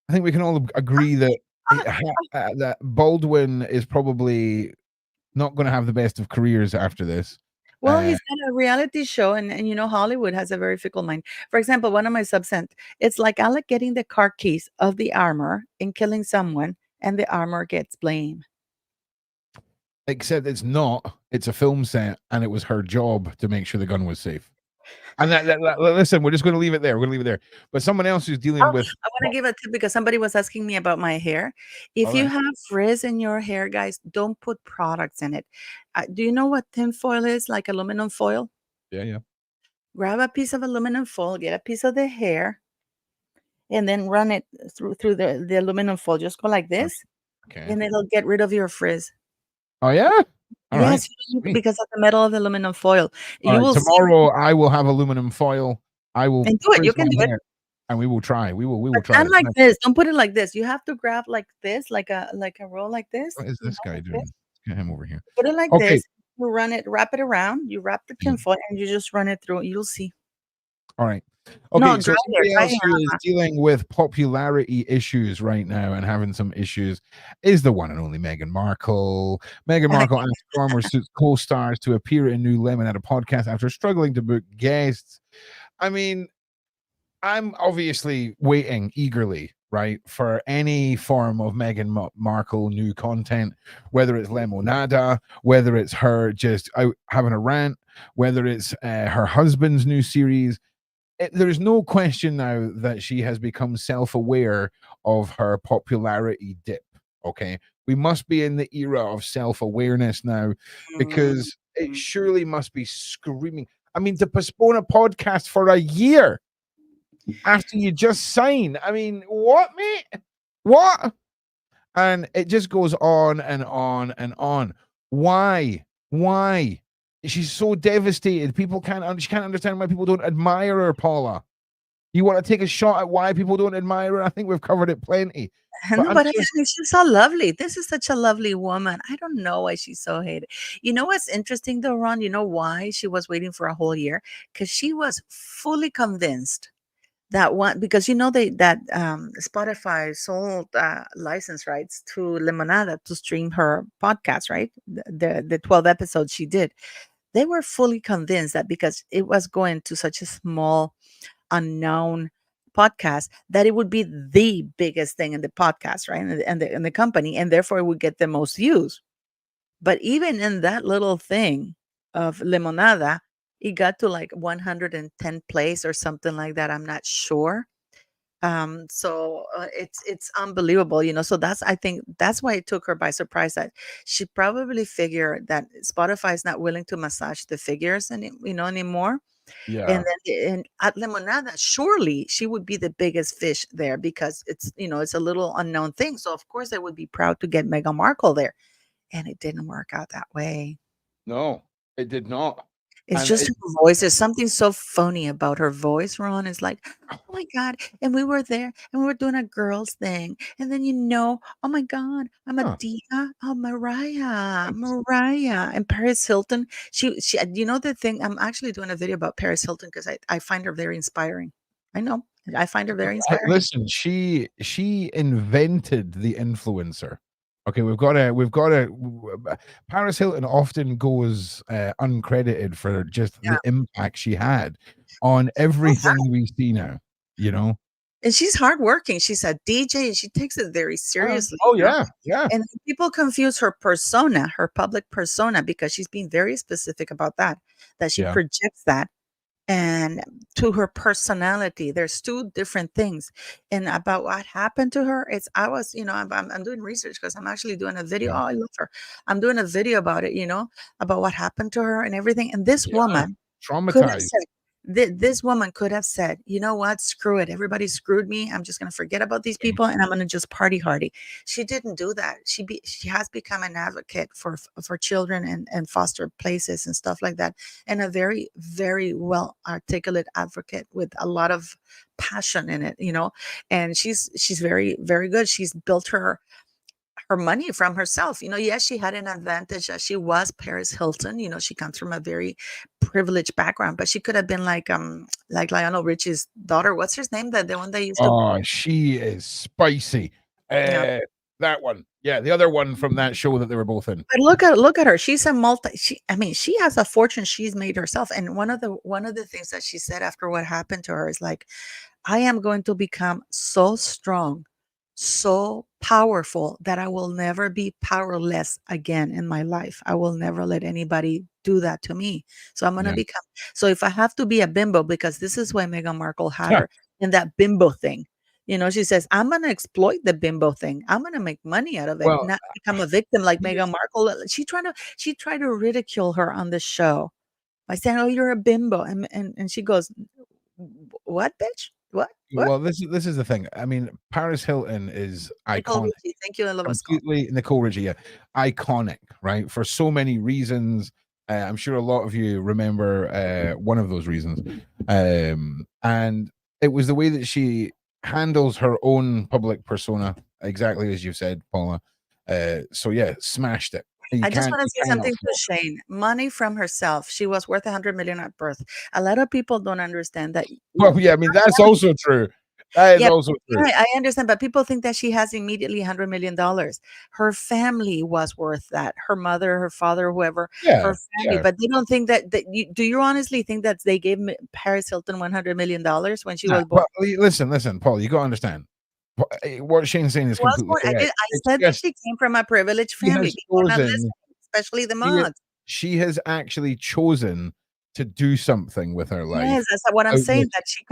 I think we can all agree that that Baldwin is probably not going to have the best of careers after this. Well, he's got a reality show, and you know, Hollywood has a very fickle mind. For example, one of my subs sent, it's like Alec getting the car keys of the armor and killing someone, and the armor gets blame. Except it's not. It's a film set, and it was her job to make sure the gun was safe. And listen, we're just going to leave it there. We're going to leave it there. But someone else who's dealing with. I want to give a tip because somebody was asking me about my hair. If you have frizz in your hair, guys, don't put products in it. Do you know what tin foil is? Like aluminum foil? Yeah, yeah. Grab a piece of aluminum foil, get a piece of the hair, and then run it through the aluminum foil. Just go like this, and it'll get rid of your frizz. Oh yeah. All yes, right. because of the metal of the aluminum foil. You will tomorrow. I will have aluminum foil. I will and do it. You can do it, and we will try. We will try. Not like this. Don't put it like this. You have to grab like this, like a roll like this. What is this guy doing? Get him over here. Put it like this. You run it, wrap it around. You wrap the tinfoil, and you just run it through. You'll see. All right. Okay, so somebody else who is dealing with popularity issues right now and having some issues is the one and only Meghan Markle. Meghan Markle asked former Suits co-stars to appear in new Lemon at a podcast after struggling to book guests. I mean, I'm obviously waiting eagerly, right, for any form of Meghan Markle new content, whether it's Lemonada, whether it's her just out having a rant, whether it's her husband's new series. There's no question now that she has become self-aware of her popularity dip. Okay, we must be in the era of self-awareness now, because it surely must be screaming. I mean, to postpone a podcast for a year after you just sign. I mean, what, mate? What? And it just goes on and on and on. Why? She's so devastated. She can't understand why people don't admire her, Paula. You want to take a shot at why people don't admire her? I think we've covered it plenty. But she's so lovely. This is such a lovely woman. I don't know why she's so hated. You know what's interesting though, Ron? You know why she was waiting for a whole year? Because she was fully convinced that one, because you know that Spotify sold license rights to Lemonada to stream her podcast, right? The 12 episodes she did. They were fully convinced that because it was going to such a small, unknown podcast, that it would be the biggest thing in the podcast, right? And the company, and therefore it would get the most views. But even in that little thing of Limonada, it got to like 110 plays or something like that. I'm not sure. So it's unbelievable, you know. So I think that's why it took her by surprise, that she probably figured that Spotify is not willing to massage the figures anymore. Yeah. And then at Limonada, surely she would be the biggest fish there, because it's a little unknown thing. So of course they would be proud to get Meghan Markle there, and it didn't work out that way. No, it did not. It's just her voice. There's something so funny about her voice, Ron. It's like, oh my God. And we were there and we were doing a girls thing. And then, oh my God, I'm a diva. Oh, Mariah. And Paris Hilton. She, the thing, I'm actually doing a video about Paris Hilton because I find her very inspiring. I know. I find her very inspiring. Listen, she invented the influencer. Okay, we've got a Paris Hilton often goes uncredited for just the impact she had on everything we see now, you know. And she's hardworking. She's a DJ and she takes it very seriously. Oh yeah. And people confuse her persona, her public persona, because she's being very specific about that she projects that. And to her personality, there's two different things. And about what happened to her, I'm doing research because I'm actually doing a video. Oh, I love her. I'm doing a video about it, about what happened to her and everything. And this woman traumatized. This woman could have said, you know what, screw it, everybody screwed me, I'm just going to forget about these people and I'm going to just party hardy. She didn't do that. She has become an advocate for children and foster places and stuff like that, and a very, very well articulate advocate with a lot of passion in it, and she's very, very good. She's built her money from herself. Yes, she had an advantage that she was Paris Hilton. She comes from a very privileged background, but she could have been like Lionel Richie's daughter. What's her name? The one that used to. Oh, she is spicy. Yeah. That one. Yeah, the other one from that show that they were both in. But look at her. She's a she has a fortune she's made herself. And one of the things that she said after what happened to her is like, I am going to become so strong, so powerful that I will never be powerless again in my life. I will never let anybody do that to me. So I'm going to Yeah. become, so if I have to be a bimbo, because this is why Meghan Markle had her in that bimbo thing. She says, I'm going to exploit the bimbo thing. I'm going to make money out of it, Well, not become a victim like yes. Meghan Markle. She tried to ridicule her on the show by saying, oh, you're a bimbo. And she goes, what, bitch? What? Well, this is the thing. I mean, Paris Hilton is Nicole iconic. Richie, thank you. I love us all. Completely Nicole Richie, yeah. Iconic, right? For so many reasons. I'm sure a lot of you remember one of those reasons. And it was the way that she handles her own public persona, exactly as you said, Paula. So yeah, smashed it. I just want to say something to Shane. Money from herself. She was worth 100 million at birth. A lot of people don't understand that. Well, yeah, I mean, that's also true. That is also true. I understand, but people think that she has immediately $100 million. Her family was worth that. Her mother, her father, whoever, her family. But they don't think that do you honestly think that they gave Paris Hilton $100 million when she was born? Well, listen, Paul, you got to understand. What Shane's saying is completely correct. I said that she came from a privileged family. Especially the mods. She has actually chosen to do something with her life. Yes, that's what I'm saying. That she,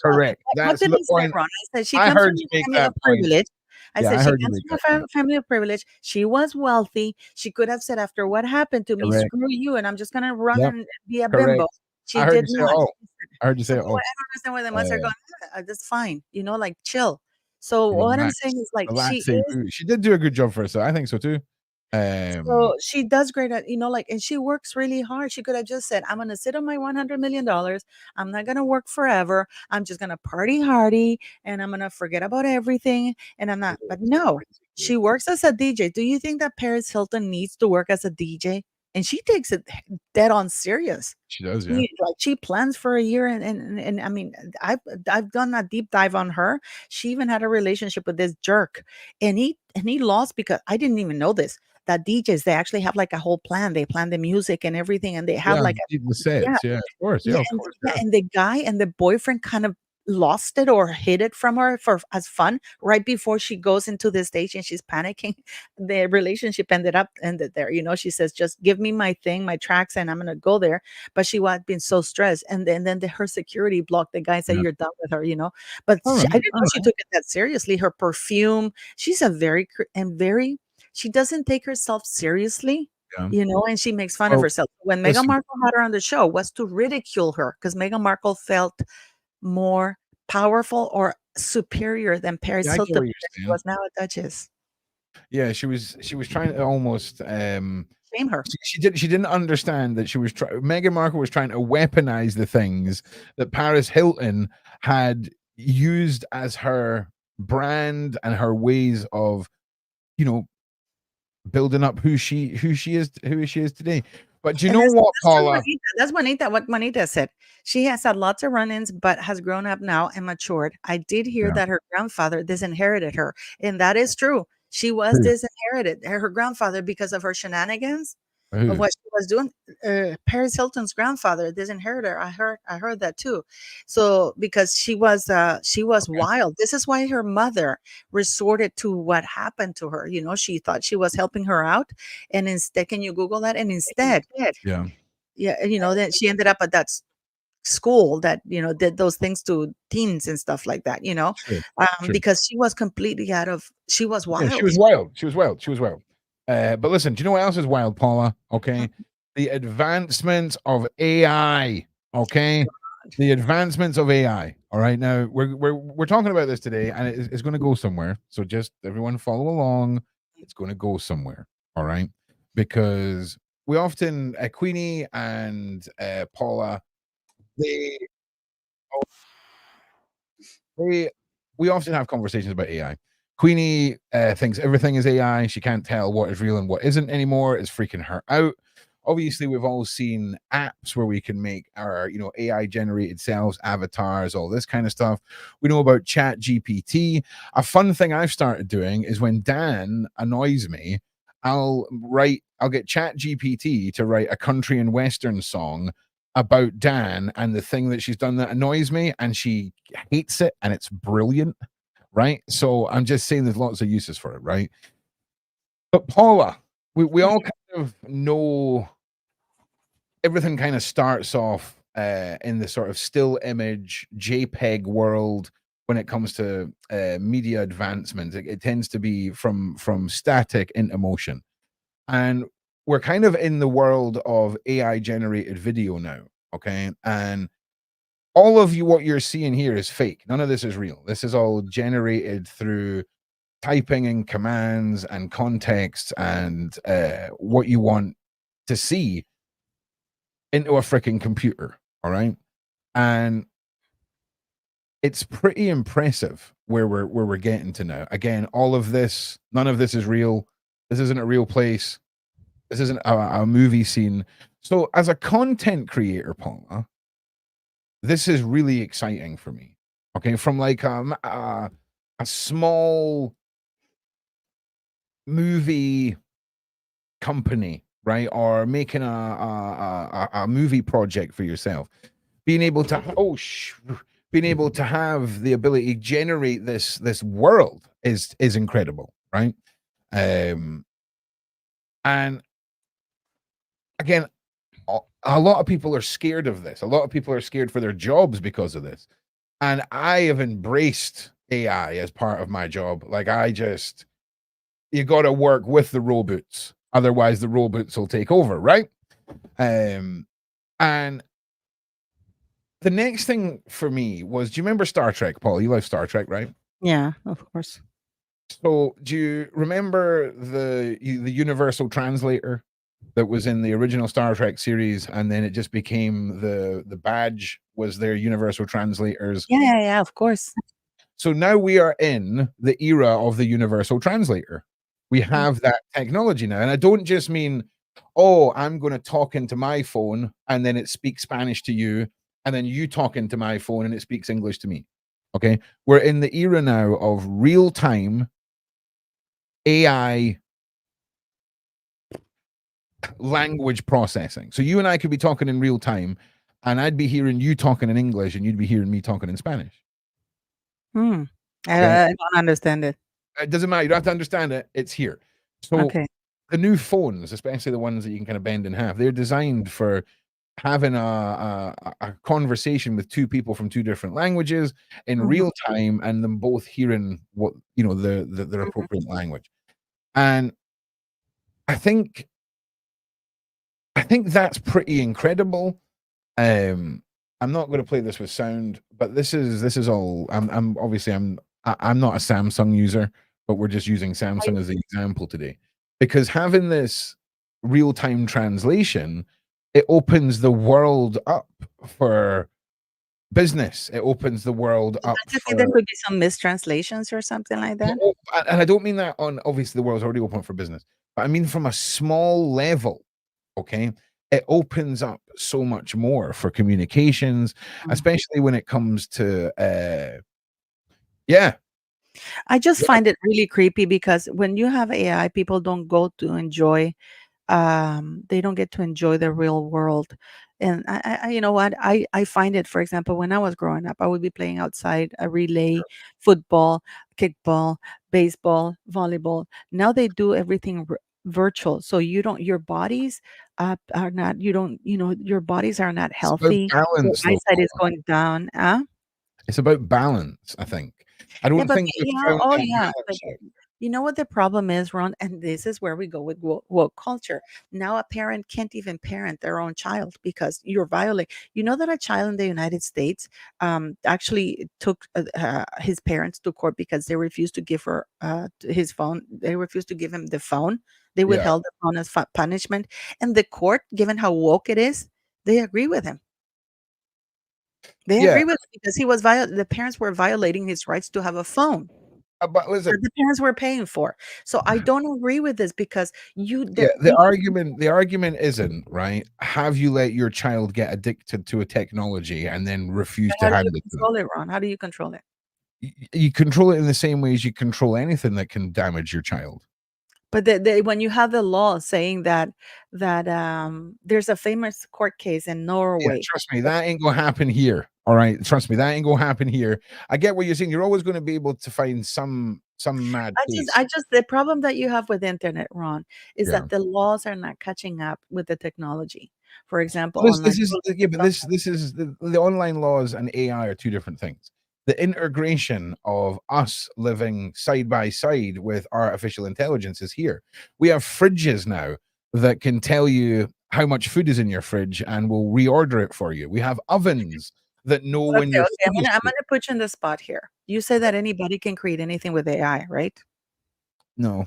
correct. That's the point. I said she comes from a family of privilege. I said she comes from a family of privilege. She was wealthy. She could have said, after what happened to me, screw you, and I'm just gonna run and be a bimbo. She did not. I heard you say, I don't understand where the mods are going. That's fine, like chill. So what I'm saying is, like, she did do a good job for herself. I think so too. So she does great at, and she works really hard. She could have just said, I'm going to sit on my $100 million. I'm not going to work forever. I'm just going to party hardy and I'm going to forget about everything. And I'm not, but no, she works as a DJ. Do you think that Paris Hilton needs to work as a DJ? And she takes it dead on serious. She does, yeah. She plans for a year, and I mean, I've done a deep dive on her. She even had a relationship with this jerk, and he lost because I didn't even know this. That DJs, they actually have like a whole plan. They plan the music and everything, and they have like the sets. Yeah, of course. Yeah, of course. And the guy and the boyfriend kind of lost it or hid it from her as fun right before she goes into the stage and she's panicking. The relationship ended there. She says, just give me my thing, my tracks, and I'm gonna go there. But she was being so stressed, and then her security blocked. The guy said, you're done with her, but I didn't know she took it that seriously. Her perfume, she's she doesn't take herself seriously. And she makes fun of herself. When Meghan Markle had her on the show, was to ridicule her because Meghan Markle felt more powerful or superior than Paris Hilton. She was now a duchess. Yeah, she was trying to almost shame her. She didn't understand that Meghan Markle was trying to weaponize the things that Paris Hilton had used as her brand and her ways of, building up who she is today. But do you know what, Paula? That's what Juanita said. She has had lots of run-ins, but has grown up now and matured. I did hear that her grandfather disinherited her, and that is true. She was disinherited, her grandfather, because of her shenanigans of what she was doing. Paris Hilton's grandfather disinherited her. I heard that too. So because she was wild. This is why her mother resorted to what happened to her. She thought she was helping her out, and instead, can you Google that? And instead, then she ended up at that school that did those things to teens and stuff like that. Sure. Because she was completely she was wild. Yeah, she was wild. But listen, do you know what else is wild, Paula? Okay. The advancement of AI. Okay. The advancements of AI. All right, now we're talking about this today, and it's going to go somewhere. So just everyone follow along. It's going to go somewhere. All right, because we often Queenie and Paula, they they we often have conversations about AI. Queenie thinks everything is AI. She can't tell what is real and what isn't anymore. It's freaking her out. Obviously, we've all seen apps where we can make our, AI generated selves, avatars, all this kind of stuff. We know about Chat GPT. A fun thing I've started doing is when Dan annoys me, I'll get Chat GPT to write a country and western song about Dan and the thing that she's done that annoys me, and she hates it, and it's brilliant, right? So I'm just saying there's lots of uses for it, right? But Paula, we all kind of know everything kind of starts off in the sort of still image JPEG world when it comes to media advancement. It tends to be from static into motion. And we're kind of in the world of AI generated video now, okay? And all of what you're seeing here is fake. None of this is real. This is all generated through typing in commands and context and what you want to see into a freaking computer, all right? And it's pretty impressive where we're getting to now. Again, all of this, none of this is real. This isn't a real place. This isn't a movie scene. So as a content creator, Paula, this is really exciting for me. Okay, from like a small movie company, right, or making a movie project for yourself, being able to being able to have the ability to generate this world is incredible, right? And again, a lot of people are scared of this. A lot of people are scared for their jobs because of this. And I have embraced AI as part of my job. Like you got to work with the robots. Otherwise the robots will take over, right? And the next thing for me was, do you remember Star Trek, Paul? You love Star Trek, right? Yeah, of course. So do you remember the universal translator that was in the original Star Trek series, and then it just became the badge was their universal translators? Yeah, of course. So now we are in the era of the universal translator. We have that technology now. And I don't just mean, oh, I'm going to talk into my phone and then it speaks Spanish to you, and then you talk into my phone and it speaks English to me. Okay. We're in the era now of real time AI language processing. So you and I could be talking in real time, and I'd be hearing you talking in English and you'd be hearing me talking in Spanish. I don't understand it. It doesn't matter. You don't have to understand it. It's here. So the new phones, especially the ones that you can kind of bend in half, they're designed for having a conversation with two people from two different languages in real time, and them both hearing what their appropriate language. And I think that's pretty incredible. I'm not going to play this with sound, but this is all. I'm obviously I'm not a Samsung user, but we're just using Samsung as the example today, because having this real-time translation, it opens the world up for business. It opens the world up. I think there could be some mistranslations or something like that. And I don't mean that on, obviously the world's already open for business, but I mean from a small level. Okay, it opens up so much more for communications, especially when it comes to I just find it really creepy, because when you have AI, people don't go to enjoy, they don't get to enjoy the real world. And I you know what, I find it, for example, when I was growing up, I would be playing outside, a relay, football, kickball, baseball, volleyball. Now they do everything virtual, so your bodies are not, your bodies are not it's about healthy. Your balance, though, eyesight is Paula. going down. It's about balance, I think. I don't think we've found that balance yet. You know what the problem is, Ron? And this is where we go with woke culture. Now, a parent can't even parent their own child because you're violating. You know that a child in the United States actually took his parents to court because they refused to give her his phone. They refused to give him the phone. They Yeah, withheld the phone as punishment. And the court, given how woke it is, they agree with him. They yeah. agree with him because the parents were violating his rights to have a phone But that listen, the parents were paying for. So I don't agree with this because yeah, you the argument isn't right. Have you let your child get addicted to a technology and then refuse to how do you hand it to them? control it, Ron? How do you control it? You control it in the same way as you control anything that can damage your child. But when you have the law saying that there's a famous court case in Yeah, Norway. trust me, that ain't gonna happen here. All right, trust me, that ain't gonna happen here. I get what you're saying. You're always going to be able to find some mad case. I just the problem that you have with internet, Ron, is Yeah. that the laws are not catching up with the technology. For example, Well, online this is schooling yeah, and but stuff. this is the online laws and AI are two different things. The integration of us living side by side with artificial intelligence is here. We have fridges now that can tell you how much food is in your fridge and will reorder it for you. We have ovens that know when Okay, your okay. food is I'm cooked. gonna put you in the spot here. You say that anybody can create anything with AI, right? No,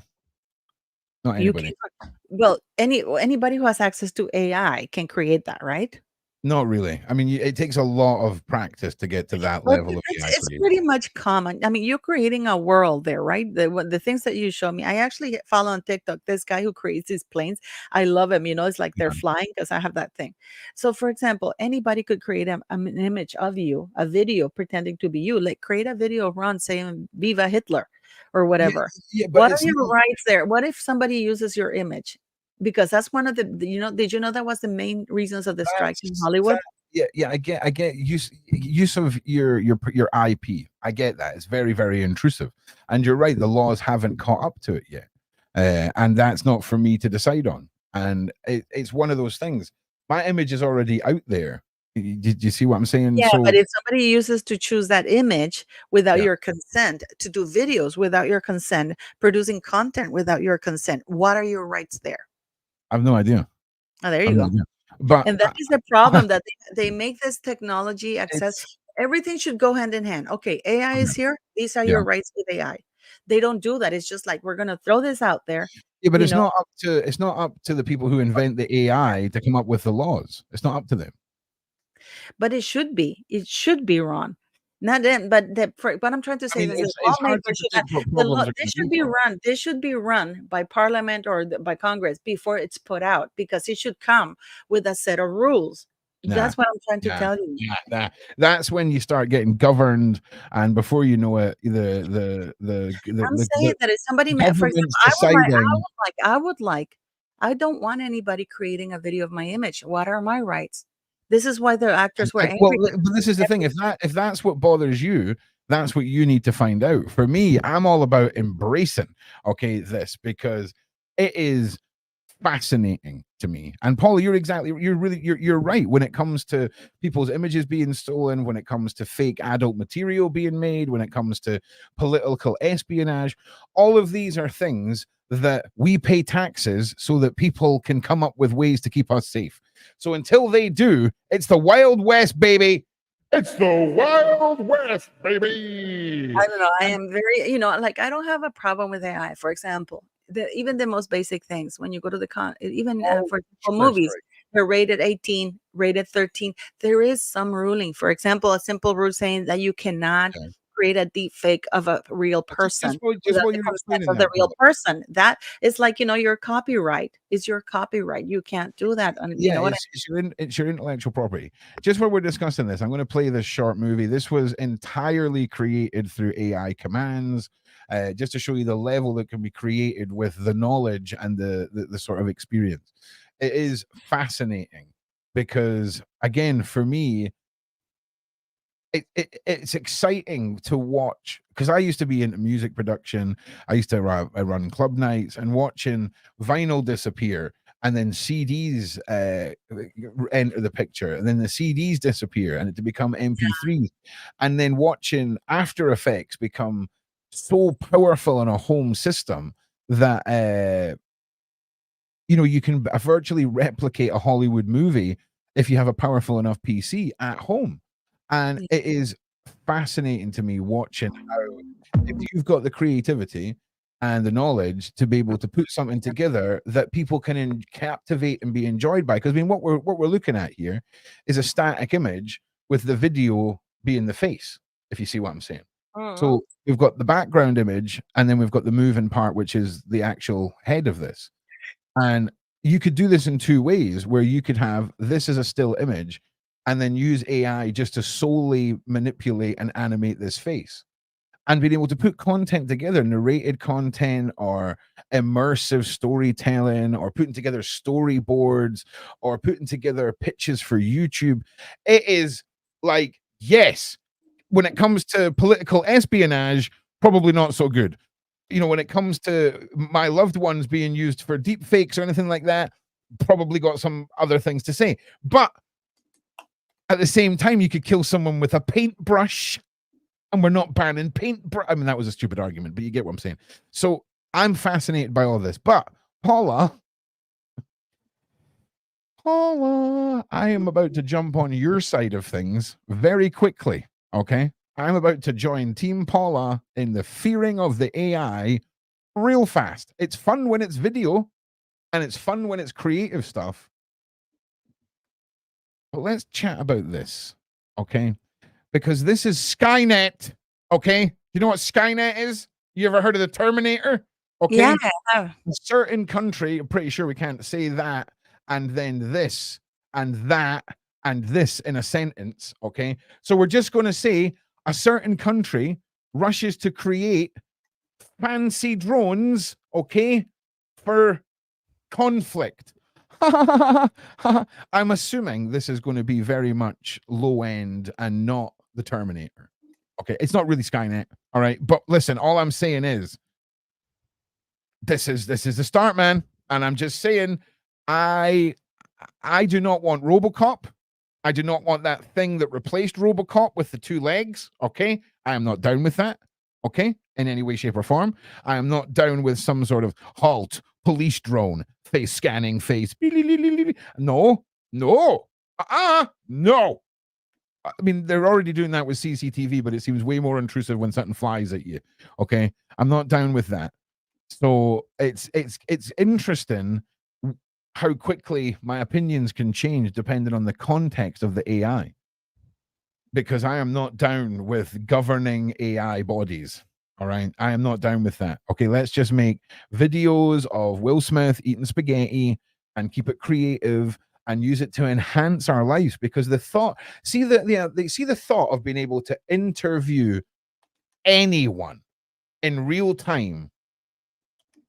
not You anybody. can well, anybody who has access to AI can create that, right? Not really. I mean, it takes a lot of practice to get to that But level of AI it's creation. pretty much common. I mean, you're creating a world there, right? The things that you show me. I actually follow on TikTok this guy who creates these planes. I love him. You know, it's like they're Yeah. flying because I have that thing. So, for example, anybody could create an image of you, a video pretending to be you. Like create a video of Ron saying "Viva Hitler" or Yeah, whatever. yeah, but What are it's your not. rights there? What if somebody uses your image? Because that's one of you know, did you know that was the main reasons of the strike in That Hollywood? yeah, I get use of your IP. I get that. It's very, very intrusive. And you're right, the laws haven't caught up to it yet. And that's not for me to decide on. And it's one of those things. My image is already out there. Did you see what I'm saying? Yeah, but So if somebody uses to choose that image without yeah, your consent, to do videos without your consent, producing content without your consent, what are your rights there? I've no idea. Oh, there you I've no go. idea. But And that is the problem that they make this technology access. it's Everything should go hand in hand. Okay, AI is here. These are yeah. your rights with AI. They don't do that. It's just like we're gonna throw this out there, Yeah, but you know. it's not up to the people who invent the AI to come up with the laws. It's not up to them. But it should be. It should be, Ron. Not then, but what I'm trying to I say mean, is the it's hard to lawmakers should have predict what the law. problems are This going to should be, be though. run. This should be run by Parliament or by Congress before it's put out because it should come with a set of rules. Nah, That's what I'm trying to nah, tell you. nah. That's when you start getting governed, and before you know it, I'm saying that if somebody, for example, government's deciding. I don't want anybody creating a video of my image. What are my rights? This is why the actors were Well, angry. but this is the thing. If that's what bothers you, that's what you need to find out. For me, I'm all about embracing this because it is fascinating to me. And Paula, you're right when it comes to people's images being stolen, when it comes to fake adult material being made, when it comes to political espionage. All of these are things that we pay taxes so that people can come up with ways to keep us safe. So until they do, it's the Wild West, baby. It's the Wild West, baby. I don't know. I am very, like I don't have a problem with AI. For example, even the most basic things when you go to the even Oh, for example, first movies, they're rated 18, rated 13. There is some ruling. For example, a simple rule saying that you cannot right. create a deep fake of a real Just person just without while the you're consent explaining of the that, real Paula. person. That is like, your copyright is your copyright. You can't do that. And you Yeah, know what it's your intellectual property. Just while we're discussing this, I'm going to play this short movie. This was entirely created through AI commands, just to show you the level that can be created with the knowledge and the sort of experience. It is fascinating because, again, for me, it's exciting to watch because I used to be into music production. I used to run club nights and watching vinyl disappear and then CDs enter the picture and then the CDs disappear and it to become MP3s and then watching After Effects become so powerful in a home system that you can virtually replicate a Hollywood movie if you have a powerful enough PC at home. And it is fascinating to me watching how, if you've got the creativity and the knowledge to be able to put something together that people can captivate and be enjoyed by. Because I mean, what we're looking at here is a static image with the video being the face, if you see what I'm saying. So we've got the background image, and then we've got the moving part, which is the actual head of this. And you could do this in two ways, where you could have this as a still image and then use AI just to solely manipulate and animate this face, and being able to put content together, narrated content or immersive storytelling, or putting together storyboards, or putting together pitches for YouTube. It is like, yes, when it comes to political espionage, probably not so good. When it comes to my loved ones being used for deep fakes or anything like that, probably got some other things to say. But at the same time, you could kill someone with a paintbrush, and we're not banning paintbrush. I mean, that was a stupid argument, but you get what I'm saying. So I'm fascinated by all this. But Paula, I am about to jump on your side of things very quickly. Okay. I'm about to join Team Paula in the fearing of the AI real fast. It's fun when it's video, and it's fun when it's creative stuff. But let's chat about this, okay? Because this is Skynet, okay? You know what Skynet is? You ever heard of the Terminator? Okay. Yeah, I have. A certain country, I'm pretty sure we can't say that, and then this, and that, and this in a sentence, okay? So we're just going to say a certain country rushes to create fancy drones, okay, for conflict. I'm assuming this is going to be very much low end and not the Terminator. Okay, it's not really Skynet, all right? But listen, all I'm saying is this is the start, man. And I'm just saying, I do not want RoboCop. I do not want that thing that replaced RoboCop with the two legs. Okay, I am not down with that. Okay, in any way, shape, or form. I am not down with some sort of halt police drone face scanning face. No, no, no. I mean, they're already doing that with CCTV, but it seems way more intrusive when something flies at you. Okay, I'm not down with that. So it's interesting how quickly my opinions can change depending on the context of the AI, because I am not down with governing AI bodies. All right, I am not down with that. Okay, let's just make videos of Will Smith eating spaghetti and keep it creative and use it to enhance our lives. Because the thought, see the thought of being able to interview anyone in real time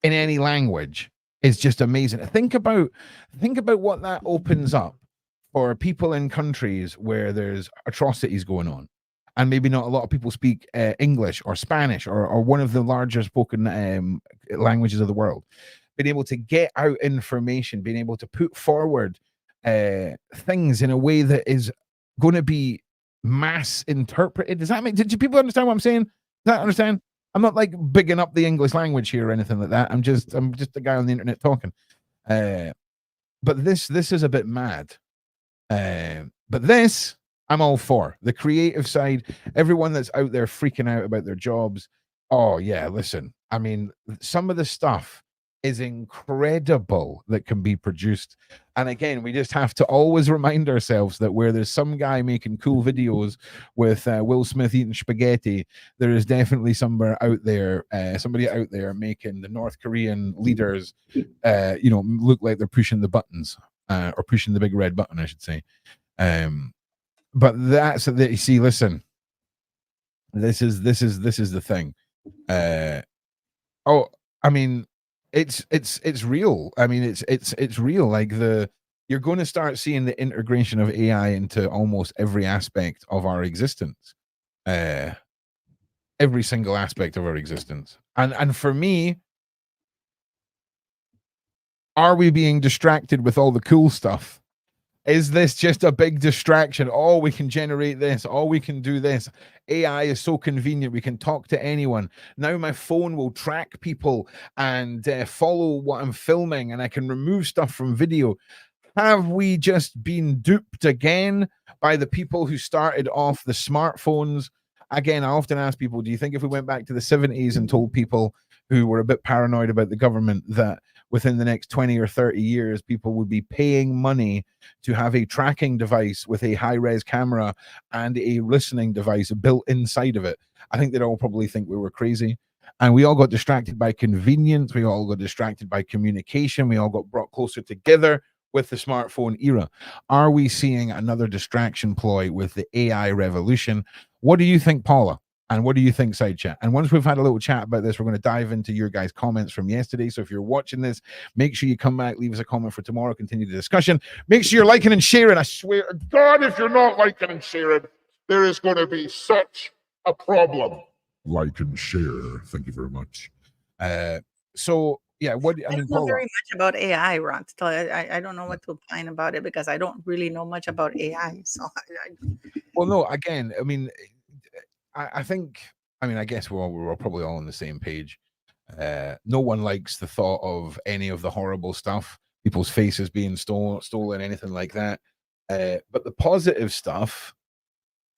in any language is just amazing. Think about what that opens up for people in countries where there's atrocities going on, and maybe not a lot of people speak English or Spanish or one of the larger spoken languages of the world. Being able to get out information, being able to put forward things in a way that is going to be mass interpreted. Did people understand what I'm saying? Does that understand? I'm not like bigging up the English language here or anything like that. I'm just a guy on the internet talking. But this is a bit mad. But this I'm all for. The creative side, everyone that's out there freaking out about their jobs. Oh yeah, listen. I mean, some of the stuff is incredible that can be produced. And again, we just have to always remind ourselves that where there's some guy making cool videos with Will Smith eating spaghetti, there is definitely somebody out there making the North Korean leaders, look like they're pushing the buttons or pushing the big red button, I should say. But that's you see. Listen, this is the thing. I mean, it's real. I mean, it's real. Like you're going to start seeing the integration of AI into almost every aspect of our existence, every single aspect of our existence. And for me, are we being distracted with all the cool stuff Is this just a big distraction? Oh, we can generate this. Oh, we can do this. AI is so convenient. We can talk to anyone. Now my phone will track people and follow what I'm filming, and I can remove stuff from video. Have we just been duped again by the people who started off the smartphones? Again, I often ask people, do you think if we went back to the 70s and told people who were a bit paranoid about the government that within the next 20 or 30 years, people would be paying money to have a tracking device with a high-res camera and a listening device built inside of it? I think they'd all probably think we were crazy. And we all got distracted by convenience. We all got distracted by communication. We all got brought closer together with the smartphone era. Are we seeing another distraction ploy with the AI revolution? What do you think, Paula? And what do you think, Side Chat? And once we've had a little chat about this, we're going to dive into your guys' comments from yesterday. So if you're watching this, make sure you come back, leave us a comment for tomorrow, continue the discussion. Make sure you're liking and sharing. I swear to God, if you're not liking and sharing, there is going to be such a problem. Like and share. Thank you very much. So yeah, what I mean, don't know Paula. very much about AI, Ron. To tell you, I don't know what to opine about it because I don't really know much about AI. So Well, no, again, I mean, I think, I mean, I guess we're probably all on the same page. No one likes the thought of any of the horrible stuff, people's faces being stolen, anything like that. But the positive stuff,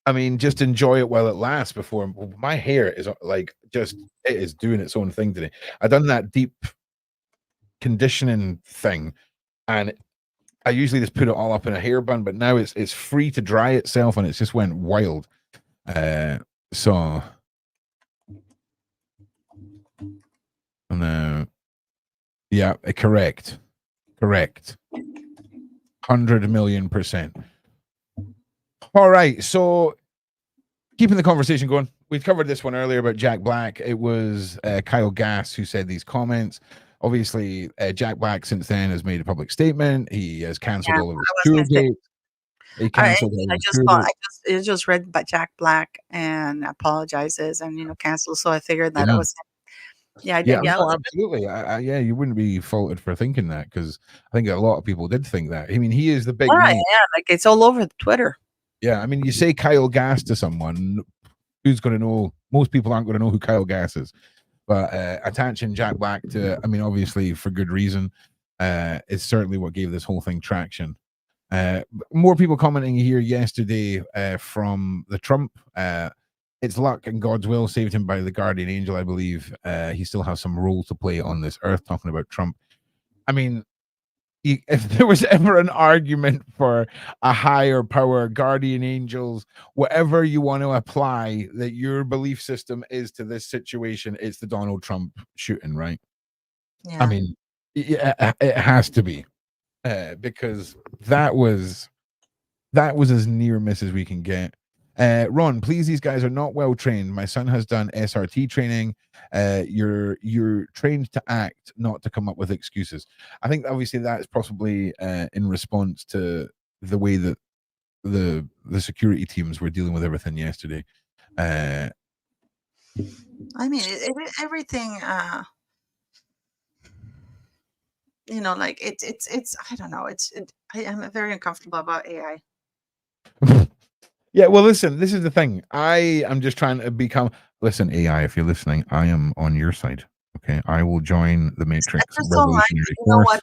I mean, just enjoy it while it lasts. Before my hair is like just it is doing its own thing today. I done that deep conditioning thing, and I usually just put it all up in a hair bun, but now it's free to dry itself, and it's just went wild. So no, yeah, correct, 100,000,000%. All right, so keeping the conversation going, we covered this one earlier about Jack Black. It was Kyle Gass who said these comments. Obviously, Jack Black since then has made a public statement. He has cancelled all of his tour dates. He canceled all I his just tour thought dates. I just read by Jack Black and apologizes and cancels. So I figured that it Yeah. was him. Yeah, I Yeah, did. Yeah, no, absolutely. Yeah, you wouldn't be faulted for thinking that because I think a lot of people did think that. I mean, he is the big yeah, name. yeah, like it's all over Twitter. Yeah, I mean, you say Kyle Gass to someone, who's going to know? Most people aren't going to know who Kyle Gass is. But attaching Jack Black to, I mean, obviously for good reason, is certainly what gave this whole thing traction. More people commenting here yesterday from the Trump. It's luck and God's will saved him by the guardian angel, I believe. He still has some role to play on this earth, talking about Trump. I mean, if there was ever an argument for a higher power, guardian angels, whatever you want to apply that your belief system is to this situation, it's the Donald Trump shooting, right? I Yeah. mean, it has to be because that was as near miss as we can get. Ron, please, these guys are not well trained. My son has done SRT training. You're trained to act, not to come up with excuses. I think obviously that's possibly in response to the way that the security teams were dealing with everything yesterday. I mean, everything. Like it's. I don't know. I'm very uncomfortable about AI. Yeah, well, listen, this is the thing. I am just trying to become. Listen, AI, if you're listening, I am on your side. Okay, I will join the I Matrix just don't like it. Revolutionary You know what?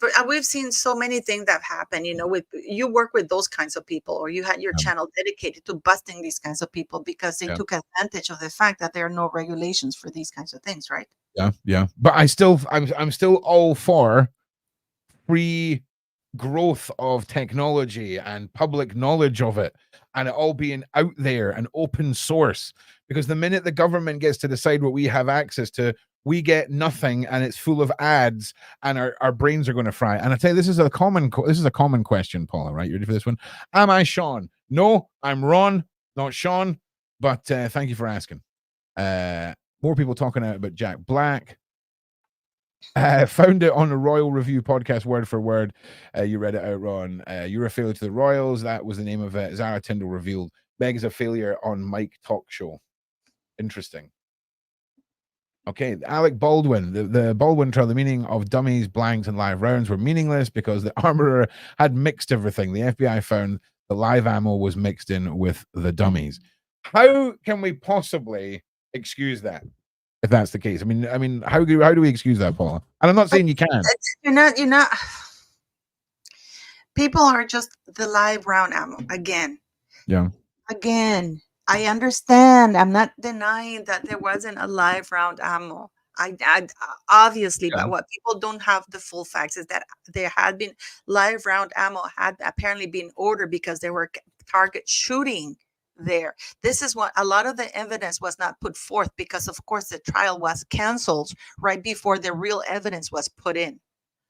Force. But we've seen so many things that happen. With you work with those kinds of people, or you had your Um, channel dedicated to busting these kinds of people because they yeah, took advantage of the fact that there are no regulations for these kinds of things, right? yeah. But I'm still all for free growth of technology and public knowledge of it, and it all being out there and open source. Because the minute the government gets to decide what we have access to, we get nothing, and it's full of ads, and our brains are going to fry. And I tell you, this is a common question, Paula. Right? You ready for this one? Am I Sean? No, I'm Ron, not Sean. But thank you for asking. More people talking about Jack Black. Found it on the Royal Review podcast, word for word. You read it out, Ron. You're a failure to the Royals. That was the name of it. Zara Tyndall revealed Meg is a failure on Mike Talk Show. Interesting. Okay, Alec Baldwin, the Baldwin trial, the meaning of dummies, blanks, and live rounds were meaningless because the armorer had mixed everything. The FBI found the live ammo was mixed in with the dummies. How can we possibly excuse that if that's the case? I mean, how do we excuse that, Paula? And I'm not saying you can. You're not. People are just the live round ammo again. Yeah. Again, I understand. I'm not denying that there wasn't a live round ammo. I obviously, Yeah. but what people don't have the full facts is that there had been live round ammo had apparently been ordered because there were target shooting there. This is what a lot of the evidence was not put forth because, of course, the trial was canceled right before the real evidence was put in.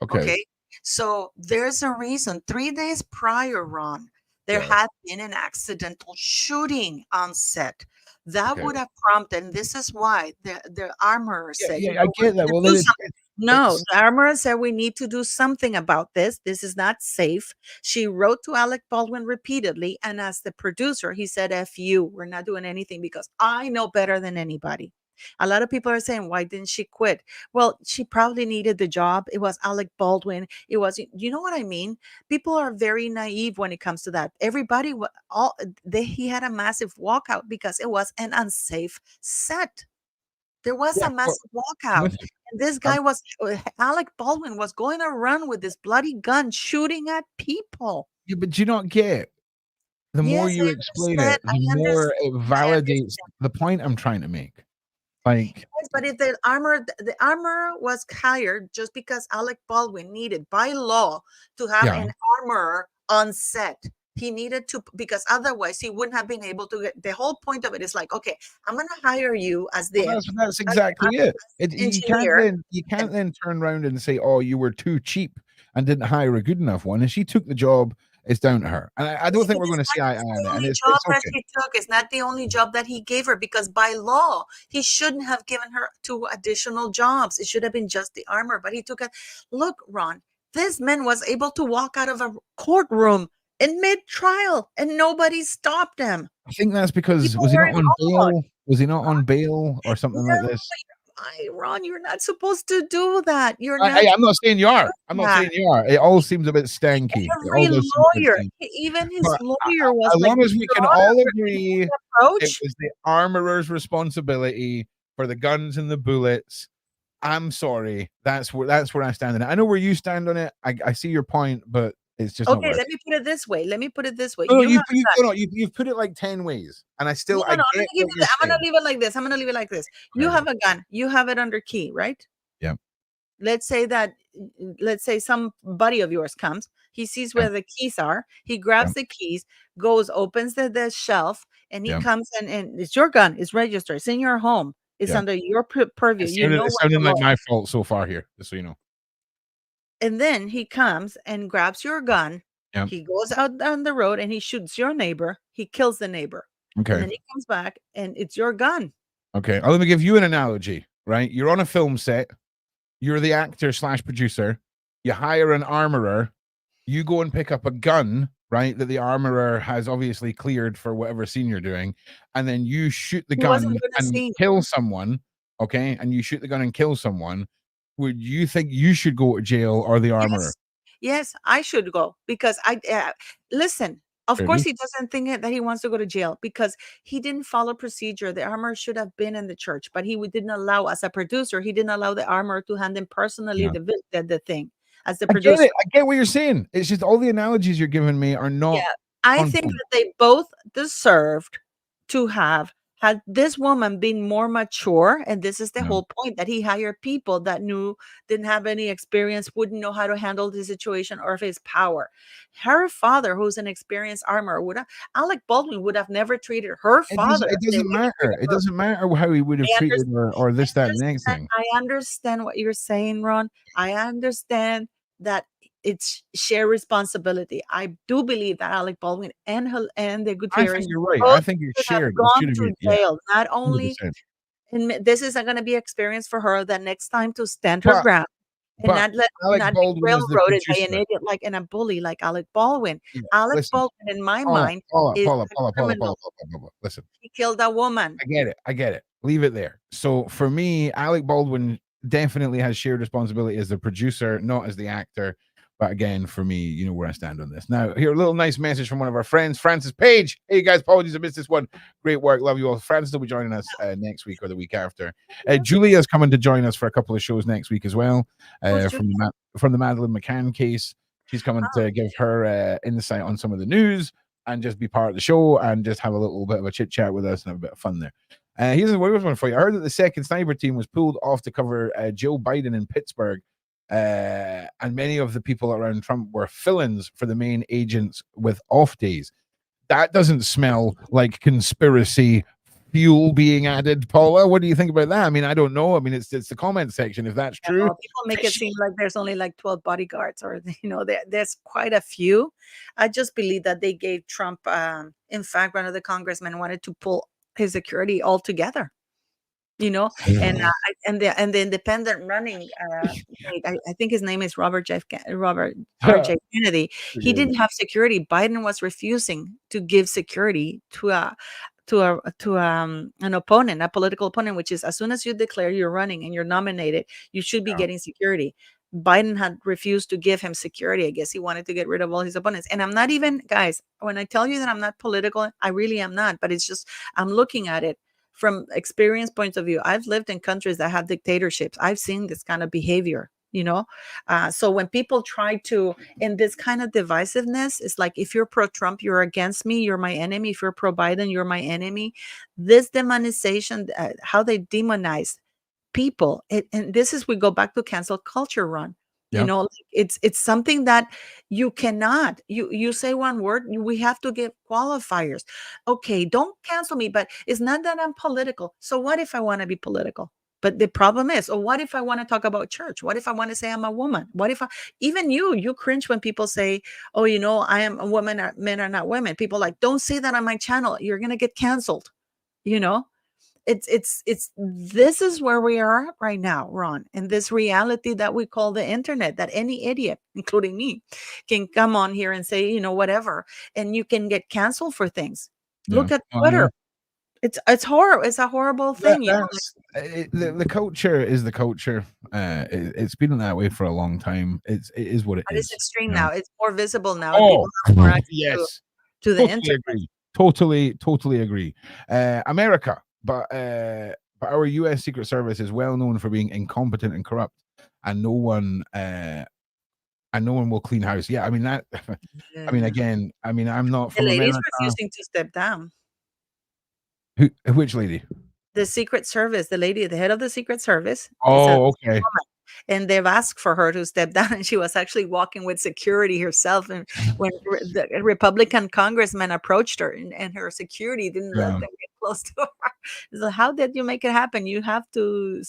Okay. Okay. So there's a reason. 3 days prior, Ron, there Yeah. had been an accidental shooting on set. That Okay. would have prompted, and this is why the armorer Yeah, said, yeah, I we get need that. to Well, do then something. No, it's the armorer said we need to do something about this. This is not safe. She wrote to Alec Baldwin repeatedly, and as the producer, he said, "F you, we're not doing anything because I know better than anybody." A lot of people are saying, why didn't she quit? Well, she probably needed the job. It was Alec Baldwin. It was, you know what I mean? People are very naive when it comes to that. Everybody, he had a massive walkout because it was an unsafe set. There was yeah, a well, massive I'm walkout. with you. And this I'm guy was, Alec Baldwin was going to run with this bloody gun shooting at people. yeah, but do you not get the more Yes, you explain I it, the more understand. it I validates understand. the point I'm trying to make. Like, Yes, but if the armor was hired just because Alec Baldwin needed by law to have yeah, an armorer on set. He needed to because otherwise he wouldn't have been able to get the whole point of it is like, okay, I'm gonna hire you as well, the that's exactly it. engineer. You can't then turn around and say, "Oh, you were too cheap and didn't hire a good enough one," and she took the job. It's down to her, and I don't think It we're is going to see not eye to eye on the it. And only it's job that okay. she took. It's not the only job that he gave her because by law, he shouldn't have given her 2 additional jobs. It should have been just the armor, but he took it. Look, Ron, this man was able to walk out of a courtroom in mid-trial and nobody stopped him. I think that's because People was he were not in on awe. bail? Was he not on bail or something like No, this? Ron, you're not supposed to do that. You're I, not I'm not saying you are. supposed I'm to do not that. saying you are. It all seems a bit stanky. It all Every does seem a bit lawyer, stanky. even his But lawyer was as like, long as we can Your Honor, all we're agree taking the it approach. was the armorer's responsibility for the guns and the bullets, I'm sorry. That's where I stand on it. I know where you stand on it. I see your point, but it's just not Okay, worth let it. me put it this way. Let me put it this way. No, You have a gun. no, you've put it like 10 ways, and I No, still no, I no. get what you're I'm gonna saying. leave it like this. I'm gonna leave it like this. You Okay. have a gun. You have it under key, right? Yeah, Let's say that let's say some buddy of yours comes. He sees yeah, where the keys are. He yeah, grabs the keys, goes, opens the shelf, and he yeah, comes and it's your gun. It's registered. It's in your home. It's yeah. under your purview. You know It's what sounding the like law. my fault so far here, just so you know. And then he comes and grabs your gun. Yeah. He goes out on the road and he shoots your neighbor. He kills the neighbor. And Okay. then he comes back and it's your gun. Okay. Let me give you an analogy, right? You're on a film set. You're the actor slash producer. You hire an armorer. You go and pick up a gun, right? That the armorer has obviously cleared for whatever scene you're doing. And then you shoot the He wasn't gun doing a and scene. kill someone. Okay. And you shoot the gun and kill someone. Would you think you should go to jail or the armorer? Yes. Yes, I should go because listen. Of course, Really? he doesn't think that he wants to go to jail because he didn't follow procedure. The armor should have been in the church, but didn't allow, as a producer, he didn't allow the armor to hand him personally Yeah. the thing as the I get producer. it. I get what you're saying. It's just all the analogies you're giving me are not Yeah, I on think point. that they both deserved to have had this woman been more mature, and this is the Yeah. whole point that he hired people that didn't have any experience, wouldn't know how to handle the situation or his power. Her father, who's an experienced armor, Alec Baldwin would have never treated her father It the doesn't way he treated matter. It her. doesn't matter how he would have I treated her or this, that, and the next understand thing. I understand what you're saying, Ron. I understand that it's shared responsibility. I do believe that Alec Baldwin and the I think Gutierrez you're right. I both think it's should have shared. It gone should have to been, yeah, jail. Not only 100%. and this is going to be experience for her the next time to stand her But ground and but Alec not be Baldwin is the railroaded by an producer. idiot like and a bully like Alec Baldwin. Yeah, Alec listen, Baldwin, in my Paula, mind, Paula, is Paula, a Paula, Paula, Paula, criminal. Paula, Paula. Listen, He killed a woman. I get it. Leave it there. So for me, Alec Baldwin definitely has shared responsibility as the producer, not as the actor. But again, for me, you know where I stand on this. Now, here, a little nice message from one of our friends, Francis Page. Hey, guys, apologies I missed this one. Great work. Love you all. Francis will be joining us next week or the week after. Julia's coming to join us for a couple of shows next week as well from the Madeleine McCann case. She's coming to give her insight on some of the news and just be part of the show and just have a little bit of a chit chat with us and have a bit of fun there. Here's a weird one for you. I heard that the second sniper team was pulled off to cover Joe Biden in Pittsburgh. And many of the people around Trump were fill-ins for the main agents with off days. That doesn't smell like conspiracy fuel being added, Paula. What do you think about that? I mean, I don't know. I mean, it's the comment section. If that's true, people make it seem like there's only like 12 bodyguards, or there's quite a few. I just believe that they gave Trump. In fact, one of the congressmen wanted to pull his security altogether. And the independent running, I think his name is Robert R.J. Kennedy. He didn't have security. Biden was refusing to give security to an opponent, a political opponent, which is as soon as you declare you're running and you're nominated, you should be getting security. Biden had refused to give him security. I guess he wanted to get rid of all his opponents. And I'm not even, guys, when I tell you that I'm not political, I really am not. But it's just, I'm looking at it from experience point of view. I've lived in countries that have dictatorships. I've seen this kind of behavior, so when people try to, in this kind of divisiveness, it's like, if you're pro-Trump, you're against me, you're my enemy. If you're pro-Biden, you're my enemy. This demonization, how they demonize people, and this is, we go back to cancel culture, Ron. It's something that you cannot, you say one word, we have to give qualifiers. Okay, don't cancel me, but it's not that I'm political. So what if I want to be political? But the problem is, what if I want to talk about church? What if I want to say I'm a woman? What if even you cringe when people say, oh, I am a woman, men are not women. People like, don't say that on my channel. You're going to get canceled. It's this is where we are right now, Ron, in this reality that we call the internet, that any idiot, including me, can come on here and say, whatever, and you can get canceled for things. Look at Twitter. It's horrible. It's a horrible thing. The culture is the culture. It's been that way for a long time. It is what it is. It's extreme now. It's more visible now. People have more access to the internet. Agree. Totally agree. America. But our U.S. Secret Service is well known for being incompetent and corrupt, and no one will clean house. Yeah, I mean that. I mean, again, I'm not from the lady's America. refusing to step down. Which lady? The Secret Service, the lady, the head of the Secret Service. Oh, okay. And they've asked for her to step down, and she was actually walking with security herself. And when the Republican congressman approached her, and her security didn't let them get close to her. So how did you make it happen? You have to,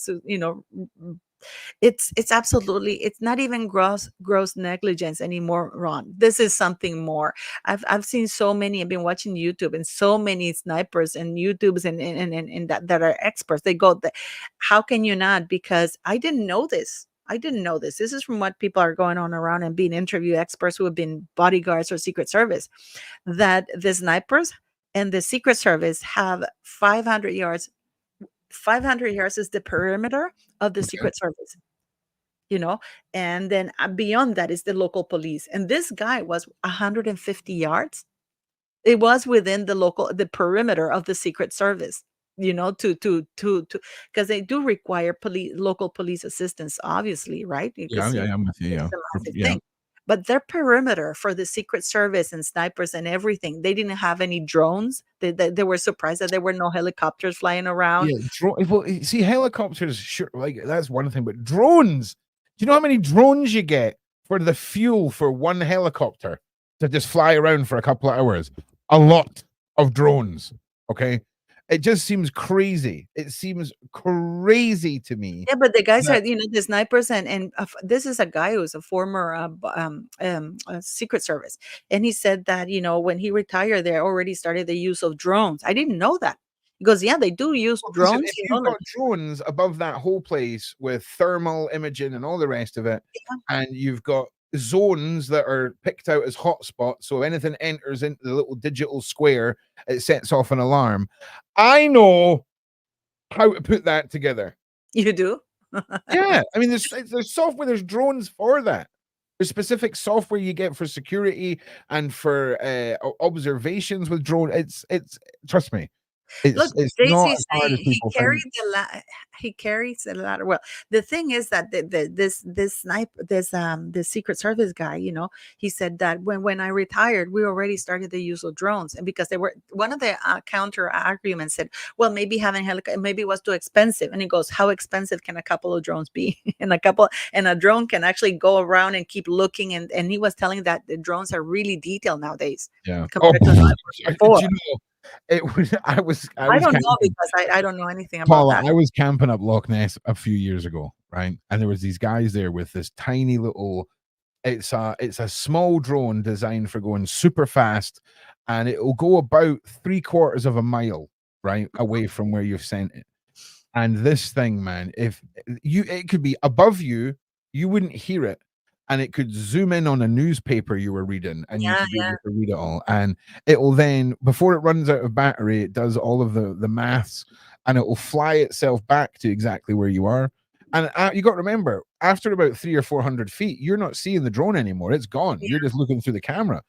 it's absolutely, it's not even gross negligence anymore, Ron. This is something more. I've seen so many. I've been watching YouTube, and so many snipers and YouTubes and that are experts. They go, how can you not? Because I didn't know this. This is from what people are going on around and being interview experts who have been bodyguards or Secret Service, that the snipers and the Secret Service have 500 yards. 500 yards is the perimeter of the Secret Service, and then beyond that is the local police. And this guy was 150 yards. It was within the perimeter of the Secret Service, to because they do require local police assistance, obviously, right? Yeah, I'm with you. It's a massive thing. But their perimeter for the Secret Service and snipers and everything, they didn't have any drones. They were surprised that there were no helicopters flying around. Yeah, well, see, helicopters, sure, like that's one thing, but drones. Do you know how many drones you get for the fuel for one helicopter to just fly around for a couple of hours? A lot of drones. Okay. It just seems crazy. It seems crazy to me. Yeah, but the guys are, the snipers, and this is a guy who's a former Secret Service, and he said that when he retired, they already started the use of drones. I didn't know that. He goes, yeah, they do use drones. Listen, if you've got drones above that whole place with thermal imaging and all the rest of it, and you've got zones that are picked out as hotspots, so anything enters into the little digital square, it sets off an alarm. I know how to put that together. You do? Yeah, I mean, there's software, there's drones for that. There's specific software you get for security and for observations with drone. It's trust me, Look, it's not Daisy's as hard as saying people think. he carries the ladder. Well, the thing is that this Secret Service guy, he said that when I retired, we already started the use of drones, and because they were one of the counter arguments said, well, maybe having helicopter maybe it was too expensive, and he goes, how expensive can a couple of drones be? And a drone can actually go around and keep looking, and he was telling that the drones are really detailed nowadays Yeah. compared to before. You know, it was I was I don't know camping. because I don't know anything about Paula, that. I was camping up Loch Ness a few years ago, right? And there was these guys there with this tiny little. It's a small drone designed for going super fast, and it will go about 3/4 of a mile right away from where you've sent it. And this thing, man, if it could be above you, you wouldn't hear it, and it could zoom in on a newspaper you were reading, and you Yeah, could be yeah. able to read it all. And it will then, before it runs out of battery, it does all of the maths, and it will fly itself back to exactly where you are. And you got to remember, after about 300 or 400 feet, you're not seeing the drone anymore. It's gone. Yeah. You're just looking through the camera.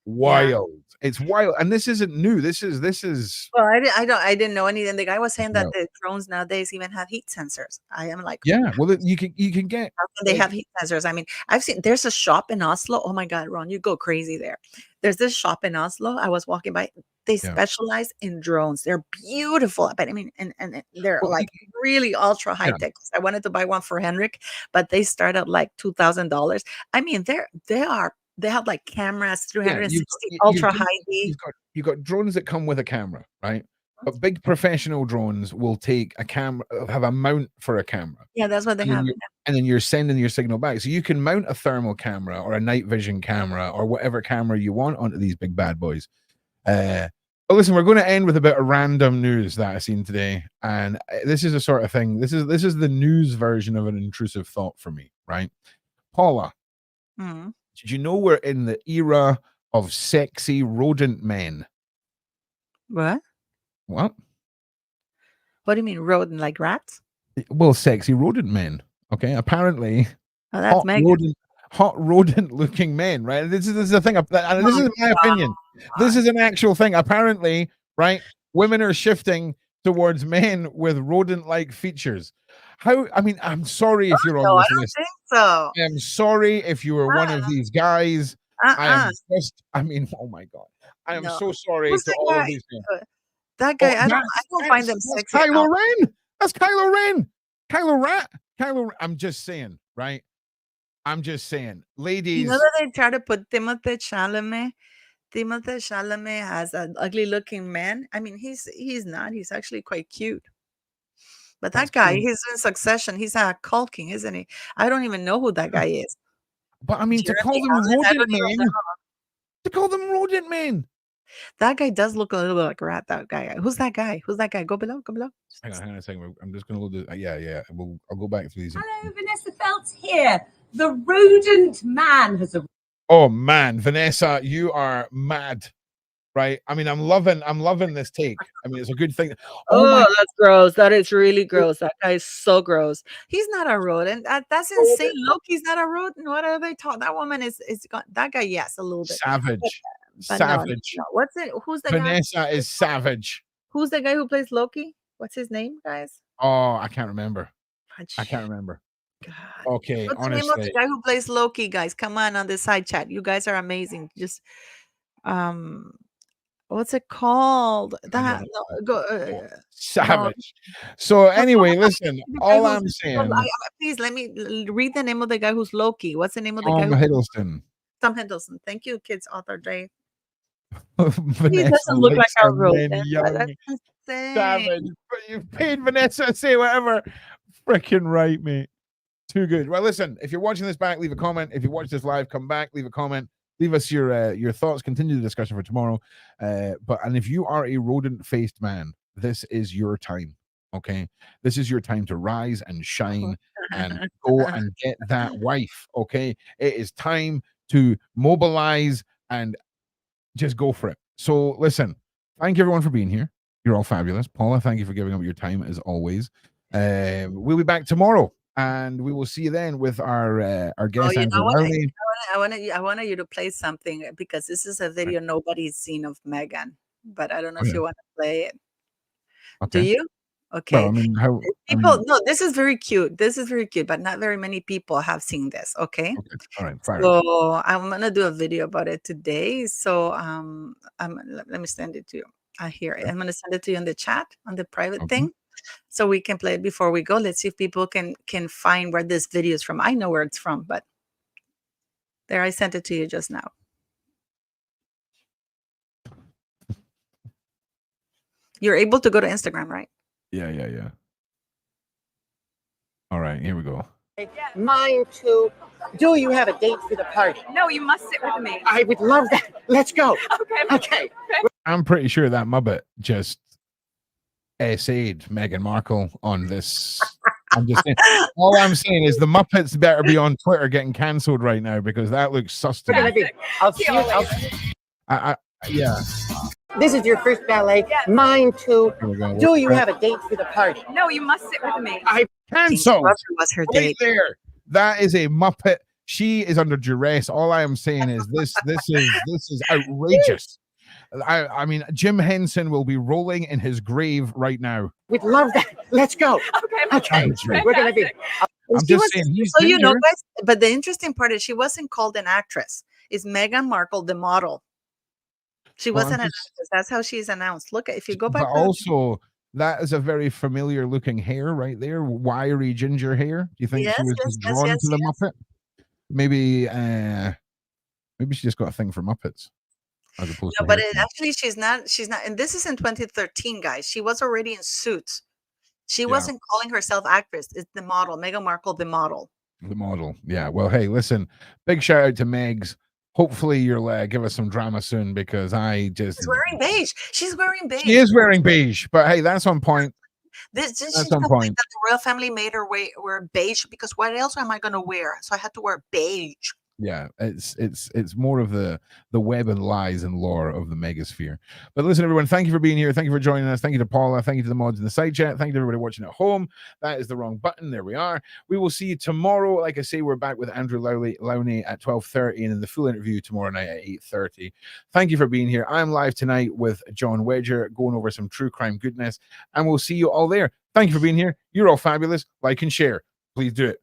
Yeah. Wild. It's wild, and this isn't new. This is Well, I didn't know anything. The guy was saying that wild. the drones nowadays even have heat sensors. I am like, Yeah. Well, you can get how can they like have heat sensors? I mean, I've seen there's a shop in Oslo. Oh my God, Ron, you go crazy there. There's this shop in Oslo. I was walking by. They yeah. specialize in drones. They're beautiful, but I mean, and they're Well, like really ultra high yeah. tech. I wanted to buy one for Henrik, but they start at like $2,000. I mean, they have like cameras, Yeah, 360 ultra high D. you've got drones that come with a camera, right? But big professional drones will take a camera, have a mount for a camera, Yeah, that's what they and then have. you're sending your signal back. So you can mount a thermal camera or a night vision camera or whatever camera you want onto these big bad boys. But listen, we're going to end with a bit of random news that I've seen today, and this is a sort of thing. This is the news version of an intrusive thought for me, right? Paula, Mhm. did you know we're in the era of sexy rodent men? What? What? What do you mean rodent like rats? Well, sexy rodent men. Okay, apparently Oh, that's hot Megan. rodent looking men, right? This is the thing, and this is my opinion. This is an actual thing. Apparently, right? Women are shifting towards men with rodent-like features. How? I mean, I'm sorry if you're on No, I this don't list. think so. I'm sorry if you were one of these guys. I am Uh-uh. just. I mean, oh my god. I am No. so sorry Who's to that all of guy? these men. That Oh, guy, I don't find them that's sexy. Kylo Ren. That's Kylo Ren. I'm just saying, right? I'm just saying, You ladies. know that they try to put Timothée Chalamet? Timothée Chalamet has an ugly looking man. I mean, he's not. He's actually quite cute. But That's that guy, cool. he's in Succession. He's a Culking, isn't he? I don't even know who that guy is. But I mean, to call Jeremy them Allen? I rodent don't even men, know. to call them rodent men. That guy does look a little bit like a rat. That guy. Who's that guy? Who's that guy? Go below. Go below. Hang on a second. I'm just going to load it. Yeah. I'll go back through these. Hello, Vanessa Feltz here. The rodent man has arrived. Oh man, Vanessa, you are mad, right? I mean, I'm loving this take. I mean, it's a good thing. Oh my, That's gross. That is really gross. That guy is so gross. He's not a rodent. That's insane. Loki's not a rodent. What are they talking? That woman is that guy. Yes, a little bit. savage, But no, savage. no. What's it? Who's the guy? Vanessa is savage. Who's the guy who plays Loki? What's his name, guys? Oh, I can't remember. I can't God. remember. Okay, What's the name of the honestly, guy who plays Loki, guys? Come on the side chat. You guys are amazing. Just what's it called? That no, savage. So anyway, listen. All I'm saying, please let me read the name of the guy who's Loki. What's the name of the guy? Tom Hiddleston. Tom Hiddleston. Thank you, kids author Day. He Vanessa doesn't look like likes a her men rodent. young. That's insane. Savage. But you've paid Vanessa to say whatever. Freaking right, mate. Too good. Well, listen, if you're watching this back, leave a comment. If you watch this live, come back, leave a comment. Leave us your thoughts. Continue the discussion for tomorrow. And if you are a rodent-faced man, this is your time. Okay, this is your time to rise and shine and go and get that wife. Okay, it is time to mobilize and just go for it. So listen, thank you everyone for being here. You're all fabulous. Paula, thank you for giving up your time as always. We'll be back tomorrow, and we will see you then with our guest, you Andrew know what? Lowney. I wanted you to play something because this is a video nobody's seen of Megan, but I don't know Oh, if yeah. you want to play it. Do Okay. you? Well, Okay. I mean, how? I People, mean, no, this is very cute. This is very cute, but not very many people have seen this. Okay. okay. All right. Fire. So I'm gonna do a video about it today. So let me send it to you. Here, I'm gonna send it to you in the chat on the private Okay. thing, so we can play it before we go. Let's see if people can find where this video is from. I know where it's from, but there, I sent it to you just now. You're able to go to Instagram, right? Yeah. All right. Here we go. Mine too. Do you have a date for the party? No, you must sit with me. I would love that. Let's go. Okay. I'm pretty sure that Muppet just essayed Meghan Markle on this. I'm just saying. All I'm saying is the Muppets better be on Twitter getting cancelled right now because that looks sus to me. I'll see you. Yeah. This is your first ballet. Mine too. Here we go. Do you have a date for the party? No, you must sit with me. Cancelled. Whoever was her Right date. there. That is a Muppet. She is under duress. All I am saying is this is outrageous. I mean, Jim Henson will be rolling in his grave right now. We'd love that. Let's go. Okay. We're gonna be. I'm just saying he's So you know, ginger. guys. But the interesting part is she wasn't called an actress. It's Meghan Markle, the model. She Well, wasn't I'm an just- actress. That's how she's announced. Look, if you go back. But also, that is a very familiar looking hair right there, wiry ginger hair. Do you think Yes, she was yes, just yes, drawn yes, to the yes. Muppet? Maybe she just got a thing for Muppets as opposed No, to but hair. actually, she's not. She's not. And this is in 2013, guys. She was already in Suits. She Yeah. wasn't calling herself actress. It's the model, Meghan Markle, the model. The model. Yeah. Well, hey, listen, big shout out to Megs. Hopefully you'll give us some drama soon because I just She's wearing beige. She's wearing beige. she is wearing beige, but hey, that's on point. This That's she's on complained point. that the royal family made her wear beige because what else am I going to wear? So I had to wear beige. Yeah, it's more of the web and lies and lore of the megasphere. But listen, everyone, thank you for being here. Thank you for joining us. Thank you to Paula. Thank you to the mods in the side chat. Thank you to everybody watching at home. That is the wrong button. There we are. We will see you tomorrow. Like I say, we're back with Andrew Lowney at 12:30 and in the full interview tomorrow night at 8:30. Thank you for being here. I'm live tonight with John Wedger going over some true crime goodness, and we'll see you all there. Thank you for being here. You're all fabulous. Like and share. Please do it.